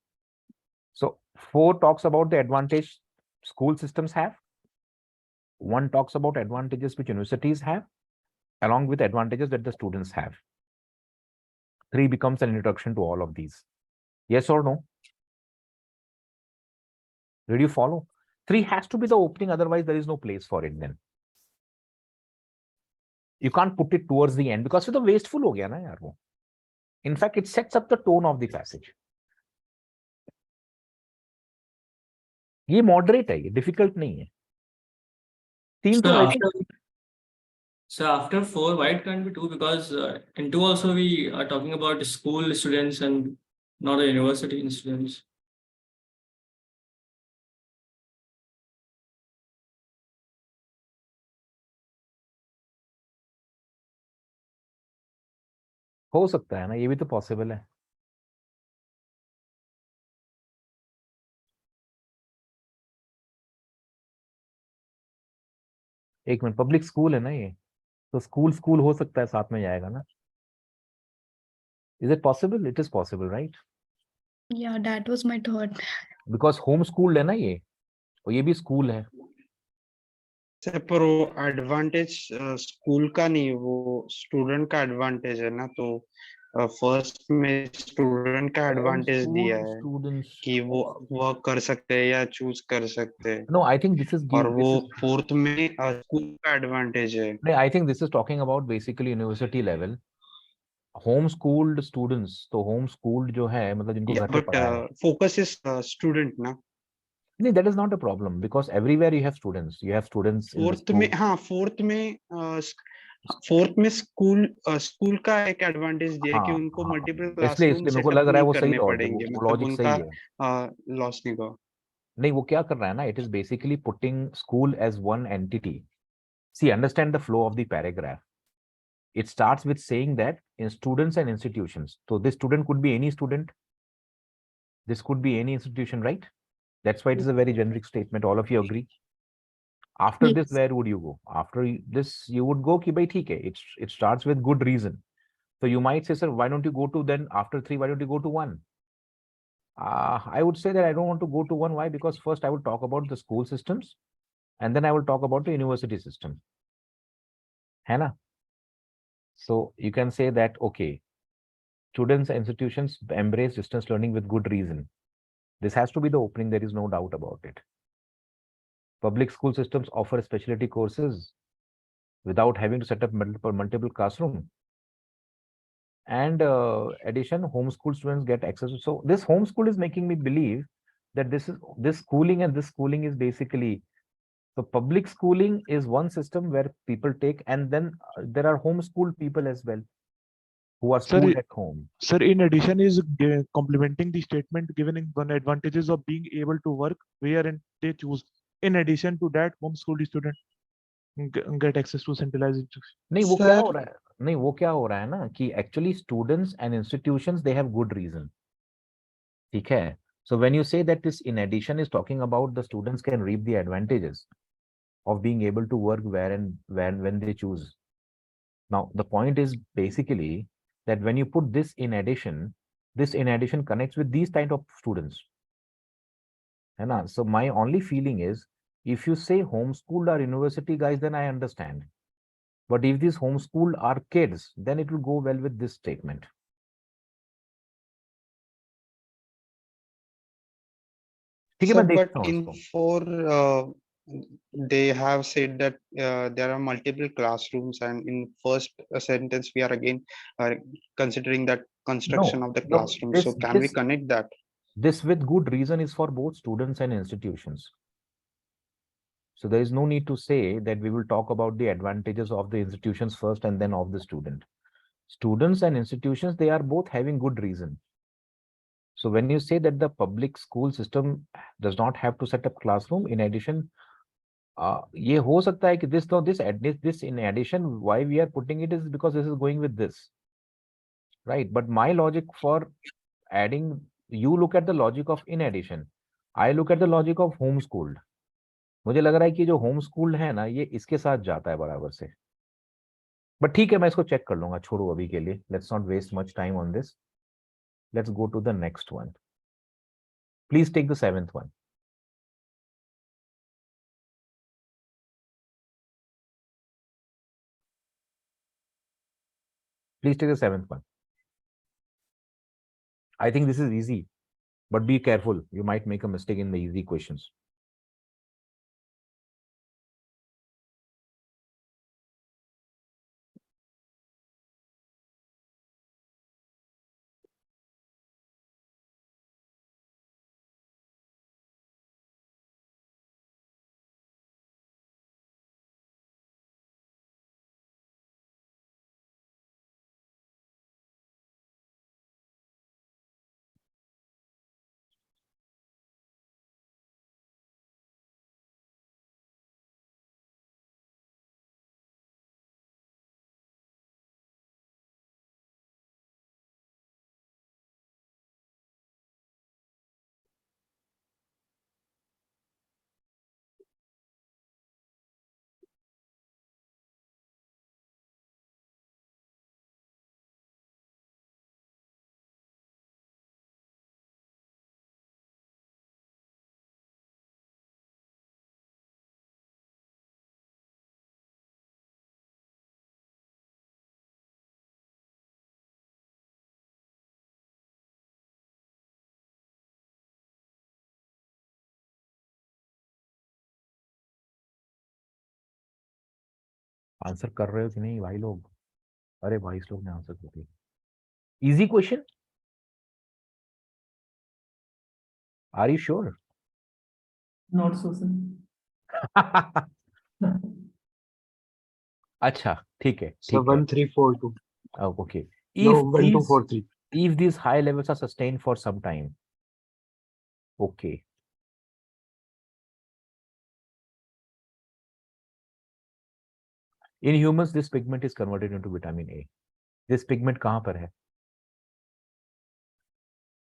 So 4 talks about the advantage school systems have. 1 talks about advantages which universities have, along with advantages that the students have. 3 becomes an introduction to all of these. Yes or no? Did you follow? 3 has to be the opening, otherwise there is no place for it then. You can't put it towards the end because it's wasteful ho gaya na yaar wo. In fact, it sets up the tone of the passage. ये moderate है, ये difficult नहीं है. 3 तो वैसे So after 4, why it can't be 2? Because in 2 also we are talking about school students and not the university students. हो सकता है ना, ये भी तो पॉसिबल है. एक मिनट, पब्लिक स्कूल है ना ये, तो स्कूल हो सकता है साथ में जाएगा ना. Is it possible? It is possible, right? Yeah, that was my thought. Because home school है ना ये, और ये भी स्कूल है. पर वो एडवांटेज स्कूल का नहीं, वो स्टूडेंट का एडवांटेज है ना. तो फर्स्ट में स्टूडेंट का एडवांटेज दिया है कि वो वर्क कर सकते हैं या चूज कर सकते हैं. No, I think this is और वो फोर्थ में स्कूल का एडवांटेज है. I think this is talking about basically university level. Home schooled students, तो होम स्कूल्ड जो है मतलब जिनको घर पे पढ़ाया है. फोकस इज स्टूडेंट ना. नहीं, that is not a problem because everywhere you have students. You have students in the fourth school. में, हाँ फोर्थ में स्कूल का एक एडवांटेज दिया है कि उनको मल्टीपल क्लासरूम मेरे को लग रहा है वो सही पड़ेंगे, वो मतलब लॉजिक सही उनका है. लॉस नहीं होगा. नहीं, वो क्या कर रहा है ना, it is basically putting school as one entity. See, understand the flow of the paragraph. It starts with saying that in students and institutions. So this student could be any student. This could be any institution, right? That's why it is a very generic statement. All of you agree? After this, where would you go? After this, you would go ki bhai theek hai. It starts with good reason. So you might say, sir, why don't you go to then after 3? Why don't you go to 1? I would say that I don't want to go to 1. Why? Because first I will talk about the school systems, and then I will talk about the university system. है ना? So you can say that, okay, students and institutions embrace distance learning with good reason. This has to be the opening. There is no doubt about it. Public school systems offer specialty courses without having to set up multiple classroom. And addition, homeschool students get access. So this homeschool is making me believe that this schooling and this schooling is basically, so public schooling is one system where people take, and then there are homeschooled people as well who are schooled at home. Sir, in addition is complementing the statement given in one advantages of being able to work where and they choose. In addition to that, homeschooled student get access to centralized instruction. नहीं, वो क्या हो रहा है? नहीं, वो क्या हो रहा है ना कि actually students and institutions, they have good reason. ठीक है? So when you say that this in addition is talking about the students can reap the advantages of being able to work where and when they choose. Now the point is basically that when you put this in addition connects with these type of students. है ना? So my only feeling is, if you say homeschooled or university guys, then I understand. But if these homeschooled are kids, then it will go well with this statement. ठीक है, Sir, मैं but देखता हूँ in उसको। 4, they have said that there are multiple classrooms, and in first sentence we are again considering that construction No, of the no, classroom. So can we connect that? this with good reason is for both students and institutions. So there is no need to say that we will talk about the advantages of the institutions first and then of the student. Students and institutions, they are both having good reason. So when you say that the public school system does not have to set up classroom, in addition, ये हो सकता है कि this in addition, why we are putting it is because this is going with this, right? But my logic for adding, you look at the logic of in addition, I look at the logic of homeschooled. मुझे लग रहा है कि जो homeschooled है ना, ये इसके साथ जाता है बराबर से. बट ठीक है, मैं इसको चेक कर लूंगा, छोड़ो अभी के लिए. Let's not waste much time on this. Let's go to the next one. Please take the 7th one. Please take the 7th one. I think this is easy, but be careful. You might make a mistake in the easy questions. Answer कर रहे हो कि नहीं भाई लोग? अरे 22 लोग ने आंसर कर दिया. Easy question. Are you sure? Not so, sir. अच्छा, ठीक है, So ठीक है. 1342. Okay. No, If 1243. these high levels are sustained for some time, okay. In humans, this pigment is converted into vitamin A. This pigment कहाँ पर है?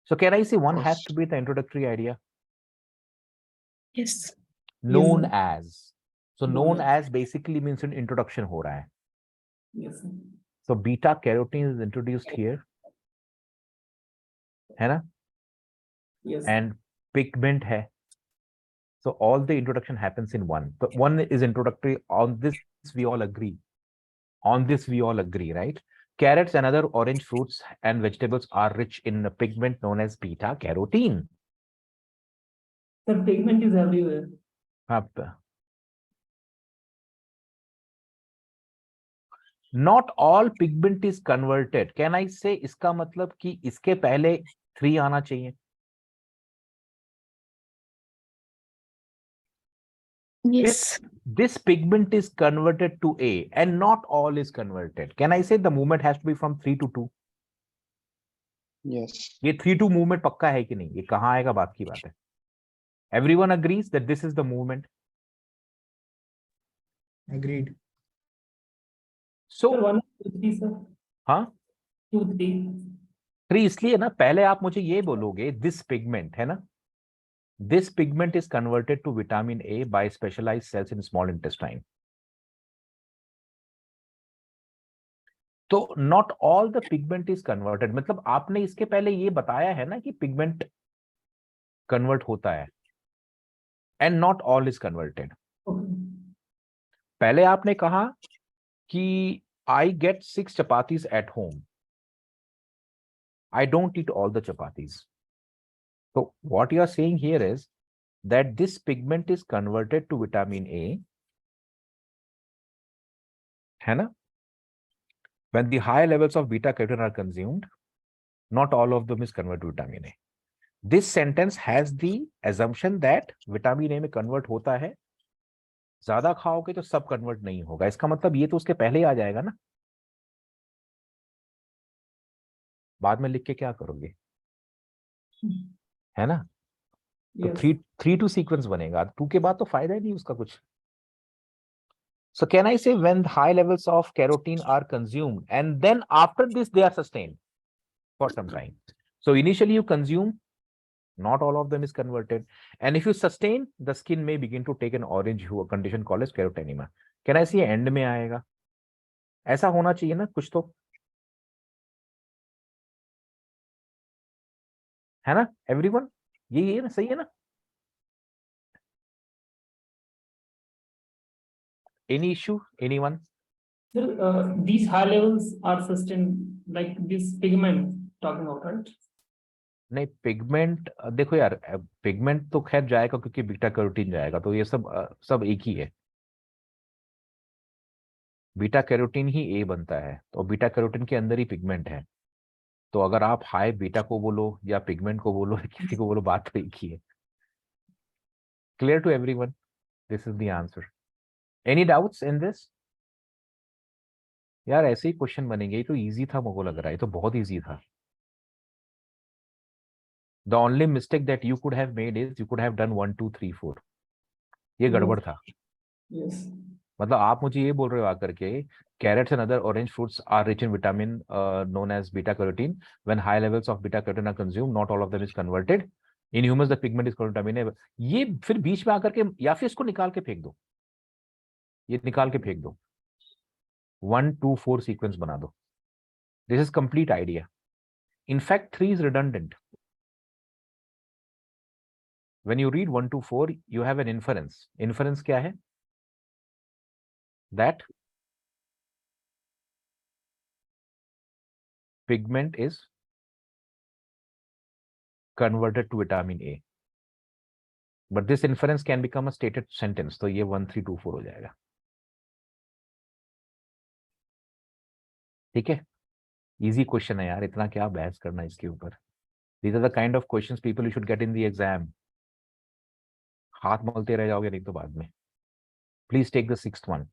So can I say one has to be the introductory idea? Yes. Known sir. as. So known as basically means an introduction हो रहा है. Yes, sir. So beta carotene is introduced here, है ना? Yes. And pigment है. So all the introduction happens in one. But one is introductory. On this we all agree. On this we all agree, right? Carrots and other orange fruits and vegetables are rich in a pigment known as beta carotene. The pigment is everywhere. Not all pigment is converted. Can I say इसका मतलब कि इसके पहले 3 आना चाहिए? Yes. This pigment is converted to A and not all is converted. Can I say the movement has to be from 3 to 2? Yes. ये 3-2 movement पक्का है कि नहीं? ये कहाँ आएगा बात की बात है. Everyone agrees that this is the movement. Agreed. So Sir, 1, 2, 3, sir. हाँ 2, 3. 3 इसलिए ना, पहले आप मुझे ये बोलोगे this pigment है ना, this pigment is converted to vitamin A by specialized cells in small intestine. तो not all the pigment is converted, मतलब आपने इसके पहले ये बताया है ना कि pigment convert होता है and not all is converted. Okay. पहले आपने कहा कि I get 6 chapatis at home. I don't eat all the chapatis. So what you are saying here is that this pigment is converted to vitamin A, है ना? When the high levels of beta carotene are consumed, not all of them is converted to vitamin A. This sentence has the assumption that vitamin A में convert होता है, ज्यादा खाओगे तो सब convert नहीं होगा. इसका मतलब ये तो उसके पहले ही आ जाएगा ना, बाद में लिख के क्या करोगे, है ना? तो थ्री टू सीक्वेंस बनेगा, 2 के बाद तो फायदा ही नहीं उसका कुछ. So can I say when high levels of carotene are consumed and then after this they are sustained for some time. So initially you consume, not all of them is converted, and if you sustain, the skin may begin to take an orange hue, a condition called as carotenemia. Can I say end में आएगा? ऐसा होना चाहिए ना कुछ तो, है ना everyone? ये है ना, सही है ना? Any issue? Anyone? Sir, these high levels are sustained like this pigment talking about, right? नहीं, पिगमेंट देखो यार, पिगमेंट तो खैर जाएगा क्योंकि बीटा कैरोटीन जाएगा, तो ये सब एक ही है. बीटा कैरोटीन ही ए बनता है, तो बीटा कैरोटीन के अंदर ही पिगमेंट है. तो अगर आप हाई बीटा को बोलो या पिगमेंट को बोलो, किसी को बोलो, बात तो एक ही है. Clear to everyone? This is the answer. Any doubts in this? यार ऐसे ही क्वेश्चन बनेंगे, ये तो इजी था, मुझको लग रहा है ये तो बहुत इजी था. The only mistake that you could have made is you could have done 1 2 3 4. ये गड़बड़ था. Yes. मतलब आप मुझे ये बोल रहे हो आकर के, carrots and other orange fruits are rich in vitamin known as beta carotene. When high levels of beta carotene are consumed, not all of them is converted. In humans, the pigment is called vitamin A. ये फिर बीच में आकर के, या फिर इसको निकाल के फेंक दो, ये निकाल के फेंक दो, 1 2 4 सीक्वेंस बना दो. This is complete idea. In fact, 3 is redundant. When you read 1 2 4, you have an inference. Inference क्या है? That pigment is converted to vitamin A. But this inference can become a stated sentence. तो ये 1 3 2 4 हो जाएगा. ठीक है, easy question है यार, इतना क्या बहस करना इसके ऊपर. These are the kind of questions people you should get in the exam. हाथ मलते रह जाओगे नहीं तो बाद में. Please take the 6th one.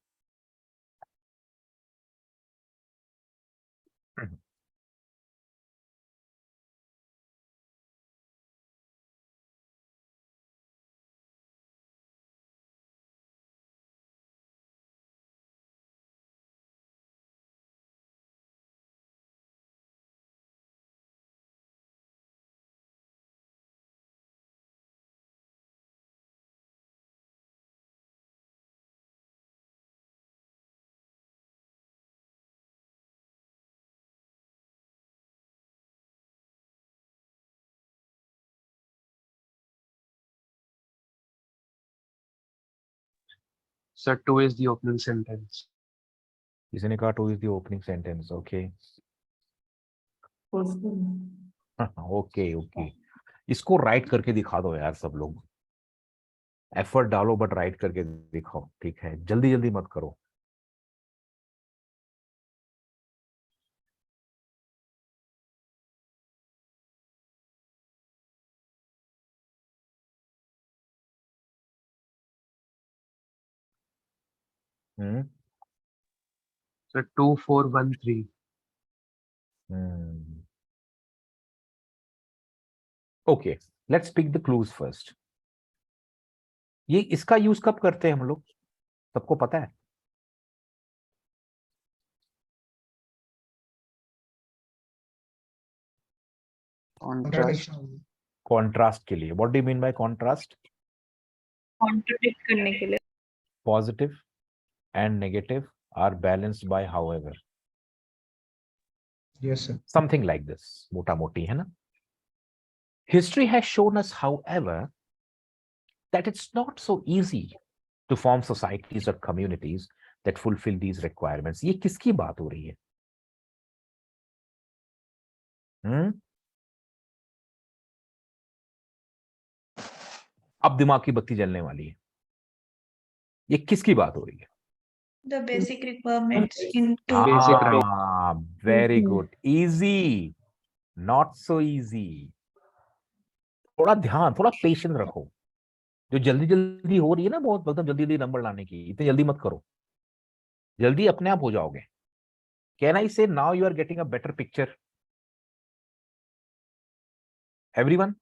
Sir, 2 is the opening sentence. किसी ने कहा 2 is the opening sentence. Okay. Okay okay, इसको राइट करके दिखा दो यार सब लोग. एफर्ट डालो बट राइट करके दिखाओ. ठीक है, जल्दी जल्दी मत करो. Sir, 2 4 1 3. Okay, let's pick the clues first. ये इसका यूज कब करते हैं हम लोग, सबको पता है? कॉन्ट्रास्ट. कॉन्ट्रास्ट के लिए. What do you mean by contrast? Contradict करने के लिए. Positive and negative are balanced by however. Yes, sir. Something like this, मोटा मोटी, है ना? History has shown us, however, that it's not so easy to form societies or communities that fulfill these requirements. ये किसकी बात हो रही है? अब दिमाग की बत्ती जलने वाली है। ये किसकी बात हो रही है? The basic requirements in two. Basic right. हाँ, very good, easy, not so easy. थोड़ा ध्यान, थोड़ा पेशेंस रखो। जो जल्दी जल्दी हो रही है ना, बहुत एकदम जल्दी जल्दी नंबर लाने की, इतनी जल्दी मत करो, जल्दी अपने आप हो जाओगे। Can I say now you are getting a better picture? Everyone,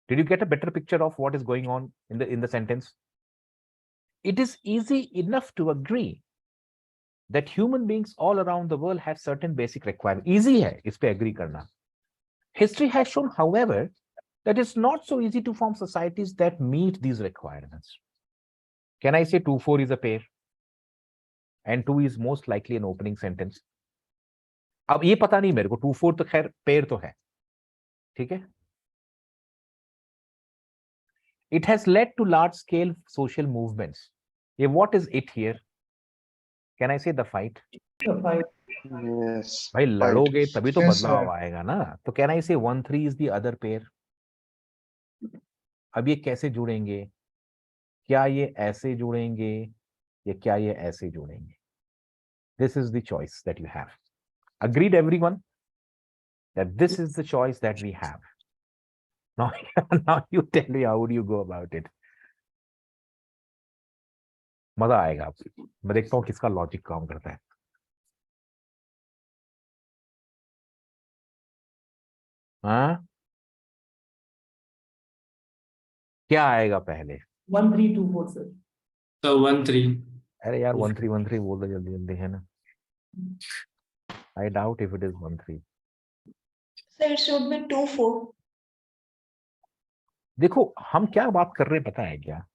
did you get a better picture of what is going on in the sentence? It is easy enough to agree that human beings all around the world have certain basic requirements. Easy hai is pe agree karna. History has shown, however, that it's not so easy to form societies that meet these requirements. Can I say 2-4 is a pair and 2 is most likely an opening sentence? अब ये पता नहीं मेरे को, 2-4 तो खैर pair तो है, ठीक है। It has led to large scale social movements. Yeah, what is it here? Can I say the fight? The fight. Yes. भाई लड़ोगे तभी तो Yes, बदलाव sir. आएगा ना। तो कैन आई से 1-3 इज द अदर पेयर? अब ये कैसे जुड़ेंगे? क्या ये ऐसे जुड़ेंगे या क्या ये ऐसे जुड़ेंगे? This is the choice that you have. Agreed everyone that this is the choice that we have? Now, now you tell me, how would you go about it? मजा आएगा आपको। मैं देखता हूँ किसका लॉजिक काम करता है। हाँ, क्या आएगा पहले? 1 3 2 4 sir. So 1-3. अरे यार 1-3 बोल दो जल्दी जल्दी, है ना। I doubt if it is 1-3. So it should be 2-4. देखो हम क्या बात कर रहे हैं पता है क्या?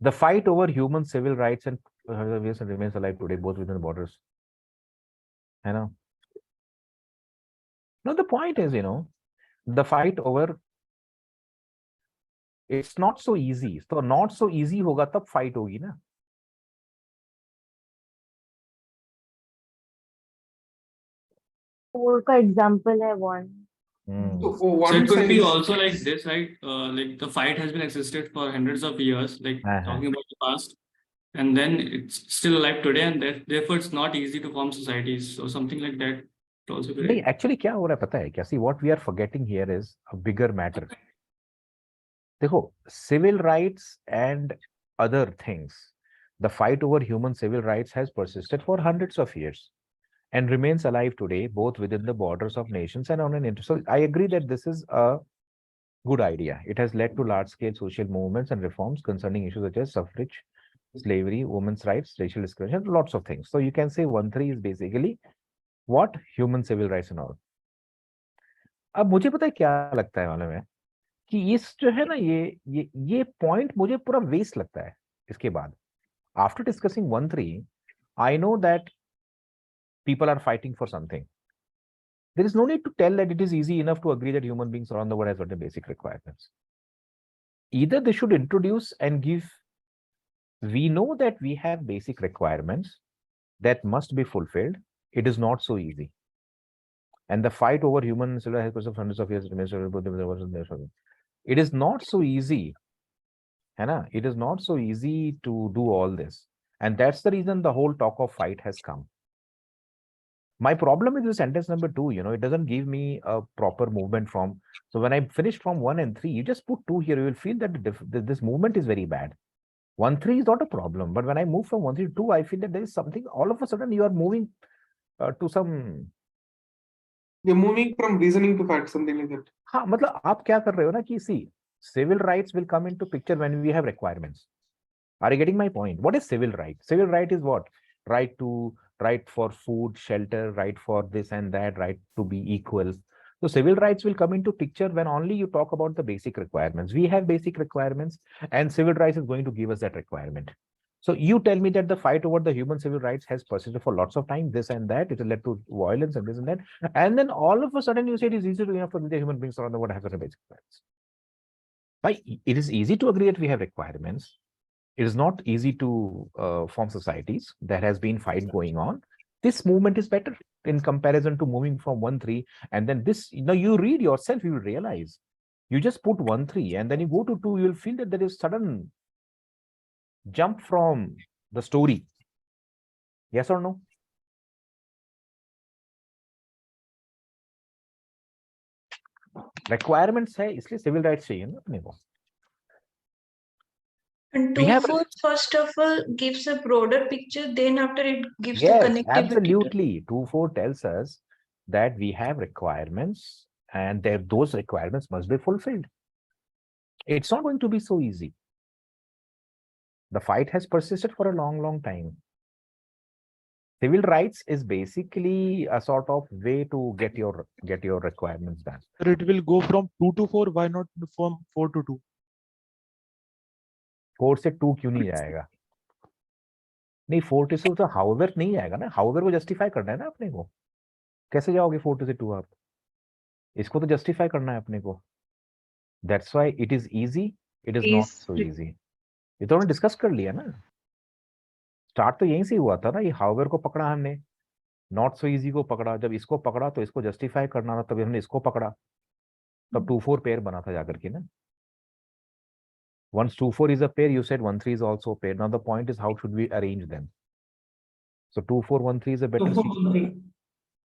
The fight over human civil rights and remains alive today, both within the borders. है ना? No, the point is, the fight over, it's not so easy. So not so easy होगा तब fight होगी ना। फोर का example है one. So it could be also like this, right? Like the fight has been existed for hundreds of years, like talking about the past, and then it's still alive today, and therefore it's not easy to form societies. So something like that would also be नहीं, right. Actually क्या हो रहा है पता है क्या? See what we are forgetting here is a bigger matter. देखो, civil rights and other things, the fight over human civil rights has persisted for hundreds of years and remains alive today, both within the borders of nations and on an inter. So I agree that this is a good idea. It has led to large-scale social movements and reforms concerning issues such as suffrage, slavery, women's rights, racial discrimination, lots of things. So you can say 1-3 is basically what? Human civil rights and all. अब मुझे पता है क्या लगता है मालूम है कि इस जो है ना ये पॉइंट मुझे पूरा वेस्ट लगता है। इसके बाद after discussing 1-3 I know that people are fighting for something. There is no need to tell that it is easy enough to agree that human beings around the world have certain basic requirements. Either they should introduce and give, we know that we have basic requirements that must be fulfilled. It is not so easy. And the fight over human civil rights has hundreds of years remains. It is not so easy. Hai It is not so easy to do all this. And that's the reason the whole talk of fight has come. My problem is with sentence number 2, it doesn't give me a proper movement from. So when I finish from 1 and 3, you just put 2 here, you will feel that this movement is very bad. 1-3 is not a problem, but when I move from 1-3 to 2, I feel that there is something, all of a sudden you are moving to some. You're moving from reasoning to fact, something like that. हाँ, मतलब आप क्या कर रहे हो ना कि see, civil rights will come into picture when we have requirements. Are you getting my point? What is civil right? Civil right is what? Right for food, shelter, right for this and that, right to be equal. So civil rights will come into picture when only you talk about the basic requirements. We have basic requirements and civil rights is going to give us that requirement. So you tell me that the fight over the human civil rights has persisted for lots of time, this and that, it has led to violence and this and that. And then all of a sudden you say it is easy enough for the human beings around the world have certain basic rights. But it is easy to agree that we have requirements. It is not easy to form societies. There has been fight going on. This movement is better in comparison to moving from 1-3 and then this. You read yourself, you will realize You just put 1, 3, and then you go to 2, you'll feel that there is sudden jump from the story. Yes or no? Requirements है, इसलिए civil rights चाहिए ना अपने को. And We have 2-4 first of all gives a broader picture, then after it gives the yes, connectivity. absolutely. 2-4 tells us that we have requirements, and those requirements must be fulfilled. It's not going to be so easy. The fight has persisted for a long, long time. Civil rights is basically a sort of way to get your requirements done. Sir, it will go from 2 to 4. Why not from 4 to 2? 4 से 2 क्यों नहीं जाएगा? नहीं, 4 से तो however नहीं जाएगा ना. However को justify करना है ना अपने को. कैसे जाओगे 4 से 2 आप? इसको तो justify करना है अपने को. That's why it is easy. It is not so easy. ये तो हमने डिस्कस कर लिया ना. स्टार्ट तो यहीं से हुआ था ना. ये however को पकड़ा हमने, नॉट सो इजी को पकड़ा. जब इसको पकड़ा तो इसको जस्टिफाई करना था, तभी हमने इसको पकड़ा. तब 2-4 पेयर बना था जाकर के ना. Once 2-4 is a pair, you said 1-3 is also a pair. Now the point is, how should we arrange them? So 2-4-1-3 is a better. 2-4-1-3.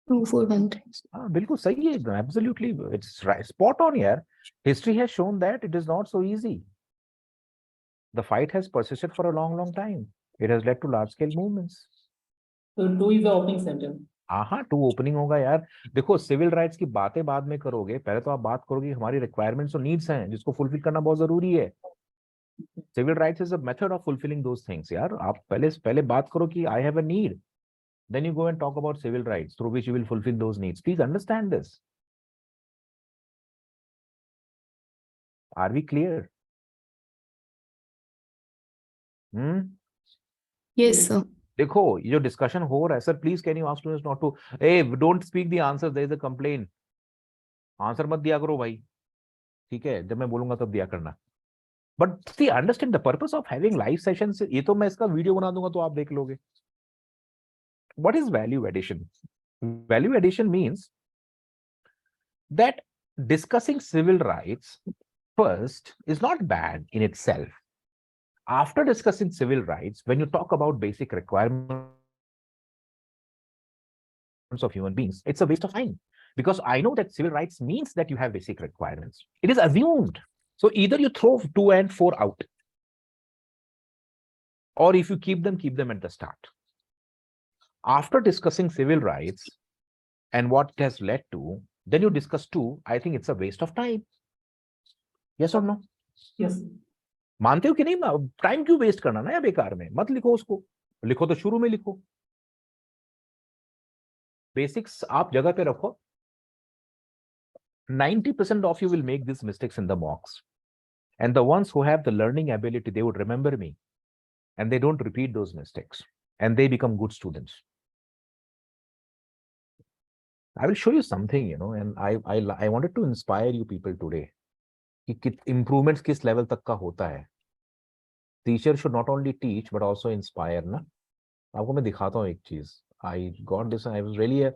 2-4-1-3. बिल्कुल सही है. Absolutely, it's right, spot on here. History has shown that it is not so easy. The fight has persisted for a long, long time. It has led to large-scale movements. So 2 is the opening sentence. हाँ, 2 opening होगा यार. देखो, civil rights की बातें बाद में करोगे. पहले तो आप बात करोगे हमारी रिक्वायरमेंट्स और नीड्स हैं, जिसको फुलफिल करना बहुत जरूरी है. Civil rights is a method of fulfilling those things. यार, आप पहले बात करो कि I have a need. Then you go and talk about civil rights through which you will fulfill those needs. Please understand this. Are we clear? Yes, sir. देखो, ये जो discussion हो रहा है, sir please can you ask students not to, uh don't speak the answer, there is a complain. Answer मत दिया करो भाई, ठीक है? जब मैं बोलूंगा तब दिया करना. But see, understand the purpose of having live sessions. ये तो मैं इसका वीडियो बना दूंगा तो आप देख लोगे. What is value addition? Value addition means that discussing civil rights first is not bad in itself. After discussing civil rights, when you talk about basic requirements of human beings, it's a waste of time, because I know that civil rights means that you have basic requirements. It is assumed. So either you throw 2 and 4 out, or if you keep them at the start. After discussing civil rights and what it has led to, then you discuss 2. I think it's a waste of time. Yes or no? Yes. मानते हो कि नहीं? Time क्यों waste करना ना या बेकार में? मत लिखो उसको. लिखो तो शुरू में लिखो. बेसिक्स आप जगह पे रखो. 90% of you will make these mistakes in the mocks, and the ones who have the learning ability, they would remember me, and they don't repeat those mistakes, and they become good students. I will show you something, and I wanted to inspire you people today कि improvements किस level तक का होता है. Teacher should not only teach but also inspire ना. आपको मैं दिखाता हूँ एक चीज. I got this, and it was really a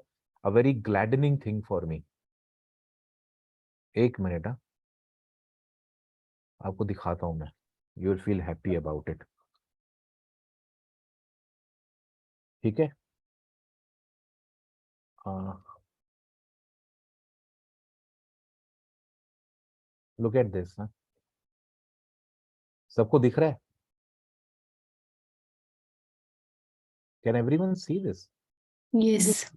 very gladdening thing for me. एक मिनट. आपको दिखाता हूँ मैं. You will feel happy about it. ठीक है? Look at this. सबको दिख रहा है? Can everyone see this? Yes.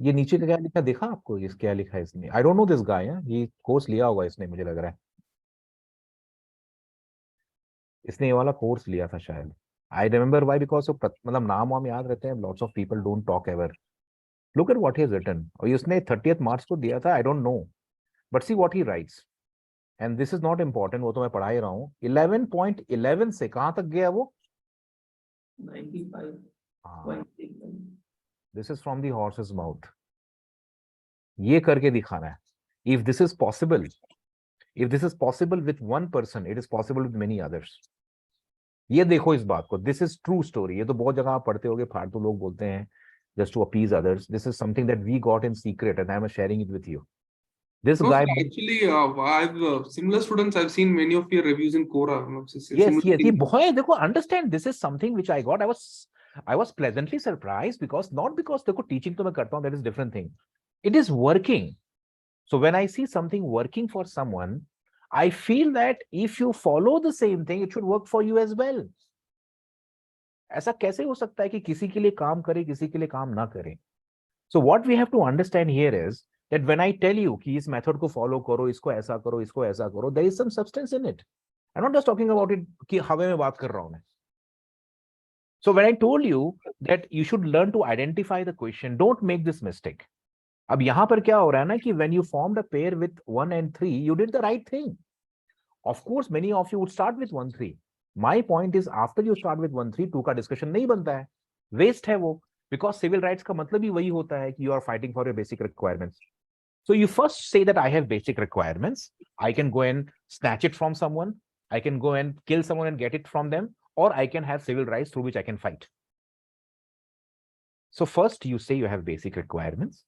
ये नीचे का क्या लिखा देखा आपको? इस क्या लिखा है इसने? I don't know this guy. ये कोर्स लिया होगा इसने, मुझे लग रहा है. इसने ये वाला कोर्स लिया था शायद. I remember why, because मतलब नाम वाम याद रहते हैं. Lots of people don't talk ever. Look at what he has written. और इसने 30th मार्च को दिया था. I don't know. But see what he writes. And this is not important. वो तो मैं पढ़ा ही रहा हूँ. 11.11 से कहाँ तक गया वो? 95. This is from the horse's mouth. ये करके दिखाना है. If this is possible with one person, it is possible with many others. ये देखो इस बात को. This is true story. ये तो बहुत जगह आप पढ़ते होगे, फालतू लोग बोलते हैं just to appease others. This is something that we got in secret and I am sharing it with you. This No, guy. sir, actually, I've similar students. I've seen many of your reviews in Quora. No, Yes, similar yes. thing. देखो, understand, this is something which I got. I was pleasantly surprised because not because देखो teaching तो मैं करता हूँ, that is different thing. It is working. So when I see something working for someone, I feel that if you follow the same thing, it should work for you as well. ऐसा कैसे हो सकता है कि किसी के लिए काम करे, किसी के लिए काम ना करे? So what we have to understand here is that when I tell you कि इस method को follow करो, इसको ऐसा करो, इसको ऐसा करो, there is some substance in it. I'm not just talking about it कि हवा में बात कर रहा हूं मैं. So when I told you that you should learn to identify the question, don't make this mistake. अब यहां पर क्या हो रहा है ना कि when you formed a pair with 1 and 3, you did the right thing. Of course, many of you would start with 1, 3. My point is, after you start with 1, 3, 2 का discussion नहीं बनता है, waste है वो, because civil rights का मतलब ही वही होता है कि you are fighting for your basic requirements. So you first say that I have basic requirements. I can go and snatch it from someone. I can go and kill someone and get it from them, or I can have civil rights through which I can fight. So first you say you have basic requirements.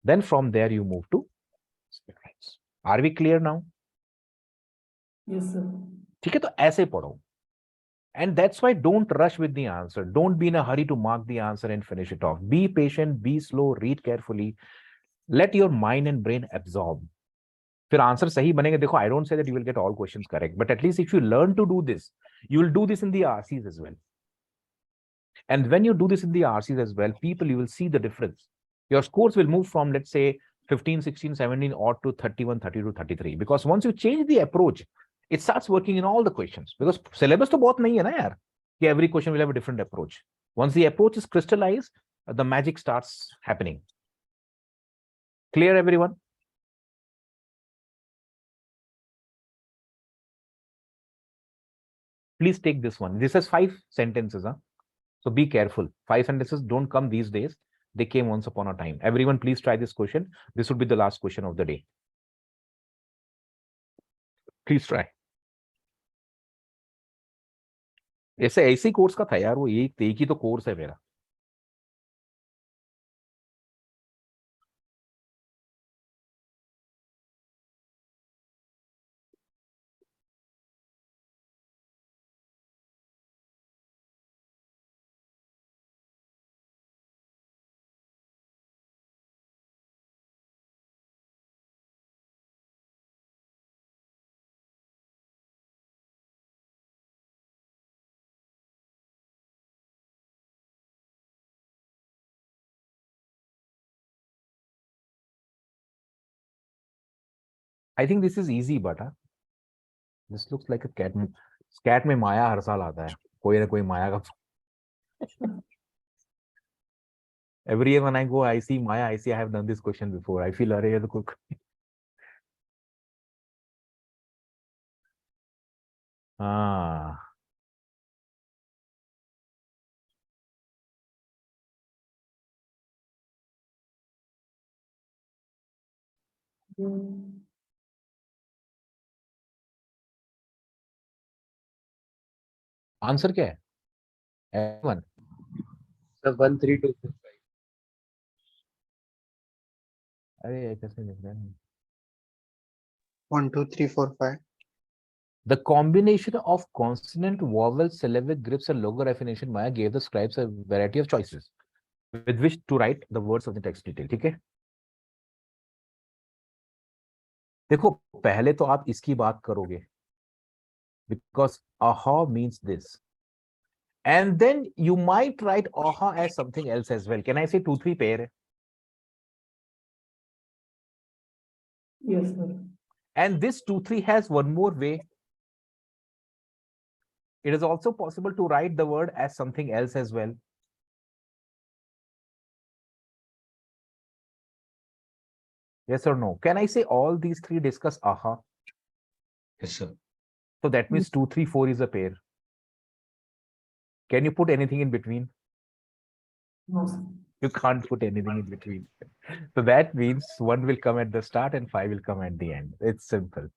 Then from there you move to civil rights. Are we clear now? Yes, sir. ठीक है, तो ऐसे पढ़ो. And that's why don't rush with the answer. Don't be in a hurry to mark the answer and finish it off. Be patient, be slow, read carefully. Let your mind and brain absorb. फिर answer सही बनेंगे. देखो, I don't say that you will get all questions correct, but at least if you learn to do this, you will do this in the RCs as well. And when you do this in the RCs as well, people, you will see the difference. Your scores will move from, let's say, 15, 16, 17 odd to 31, 32, 33. Because once you change the approach, it starts working in all the questions. Because syllabus तो बहुत नहीं है ना यार, कि every question will have a different approach. Once the approach is crystallized, the magic starts happening. Clear, everyone? Please take this one. This has 5 sentences. Huh? So be careful. 5 sentences don't come these days. They came once upon a time. Everyone, please try this question. This would be the last question of the day. Please try. ऐसे course का था यार वो, एक ही तो course है मेरा. I think this is easy, but this looks like a cat. Cat में माया हर साल आता है. कोई ना कोई माया का. Every year when I go, I see Maya. I see I have done this question before. I feel अरे ये तो कुछ. हाँ. आंसर क्या है? Everyone. Sir, 1, 3, 2, 4, 5. अरे ये कैसे लिख रहे हैं? 1, 2, 3, 4, 5. The combination of consonant, vowel, syllabic, grips, and logo raffination Maya gave the scribes a variety of choices with which to write the words of the text detail. ठीक है? देखो, पहले तो आप इसकी बात करोगे because aha means this, and then you might write aha as something else as well. Can I say 2, 3 pair? Yes, sir. And this 2, 3 has one more way. It is also possible to write the word as something else as well. Yes or no? Can I say all these 3 discuss aha? Yes, sir. So that means 2, 3, 4 is a pair. Can you put anything in between? No, sir. You can't put anything in between. So that means 1 will come at the start and 5 will come at the end. It's simple.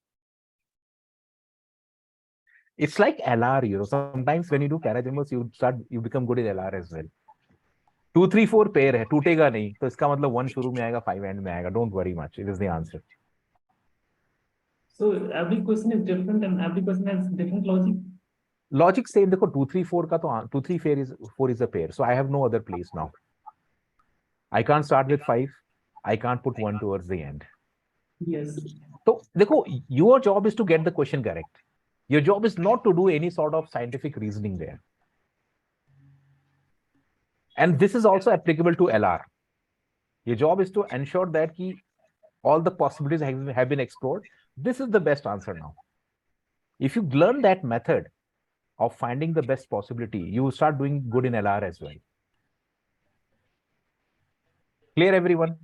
It's like LR, you know. Sometimes when you do Parajumbles, you become good in LR as well. 2, 3, 4 pair है, टूटेगा नहीं, तो इसका मतलब 1 शुरू में आएगा, 5 and में आएगा. Don't worry much. It is the answer. So every question is different and every question has different logic. Logic same. देखो 2 3 4 का तो 2 3 4 is a pair. So I have no other place now. I can't start with 5. I can't put 1 towards the end. Yes. So देखो, your job is to get the question correct. Your job is not to do any sort of scientific reasoning there. And this is also applicable to LR. Your job is to ensure that all the possibilities have been explored. This is the best answer now. If you learn that method of finding the best possibility, you will start doing good in LR as well. Clear, everyone?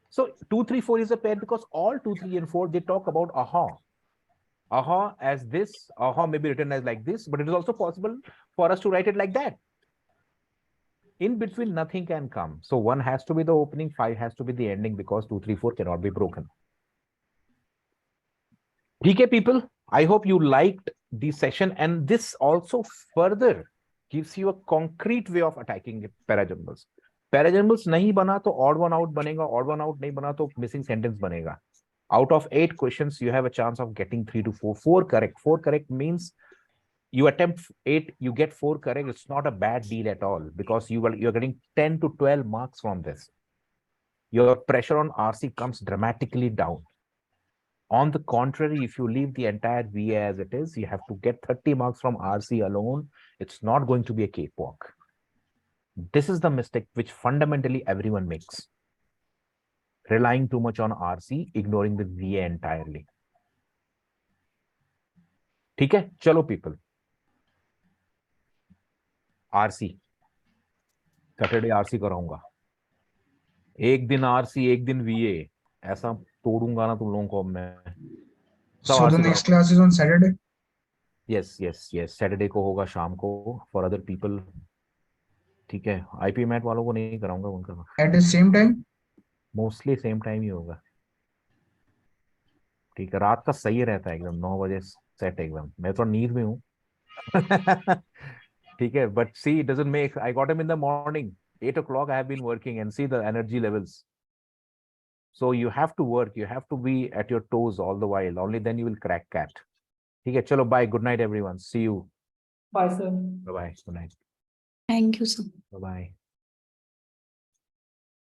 So 2 3 4 is a pair because all 2 3 and 4 they talk about aha. Aha as this, aha may be written as like this, but it is also possible for us to write it like that. In between, nothing can come. So 1 has to be the opening, 5 has to be the ending because 2 3 4 cannot be broken. Okay, people, I hope you liked the session, and this also further gives you a concrete way of attacking parajumbles. Parajumbles nahi bana to odd one out banega, odd one out nahi bana to missing sentence banega. Out of 8 questions, you have a chance of getting 3 to 4. 4 correct. 4 correct means you attempt 8, you get 4 correct. It's not a bad deal at all because you're getting 10 to 12 marks from this. Your pressure on RC comes dramatically down. On the contrary, if you leave the entire VA as it is, you have to get 30 marks from RC alone. It's not going to be a cakewalk. This is the mistake which fundamentally everyone makes. Relying too much on RC, ignoring the VA entirely. ठीक है? चलो people. RC. Saturday RC कराऊंगा. एक दिन RC, एक दिन VA. ऐसा तोड़ूंगा ना तुम लोगों को मैं. So the next class is on Saturday? Yes. Saturday को होगा शाम को for other people. ठीक है. IPMAT वालों को नहीं कराऊंगा उनका. At the same time? Mostly same time ही होगा. ठीक है. रात का सही रहता है एकदम 9 बजे सेट एकदम. मैं तो नींद में हूँ. ठीक है. But see, it doesn't make. I got him in the morning. 8 o'clock I have been working and see the energy levels. So you have to work. You have to be at your toes all the while. Only then you will crack cat. ठीक है. चलो bye. Good night everyone. See you. Bye sir. Bye bye. Good night. Thank you, sir. Bye bye.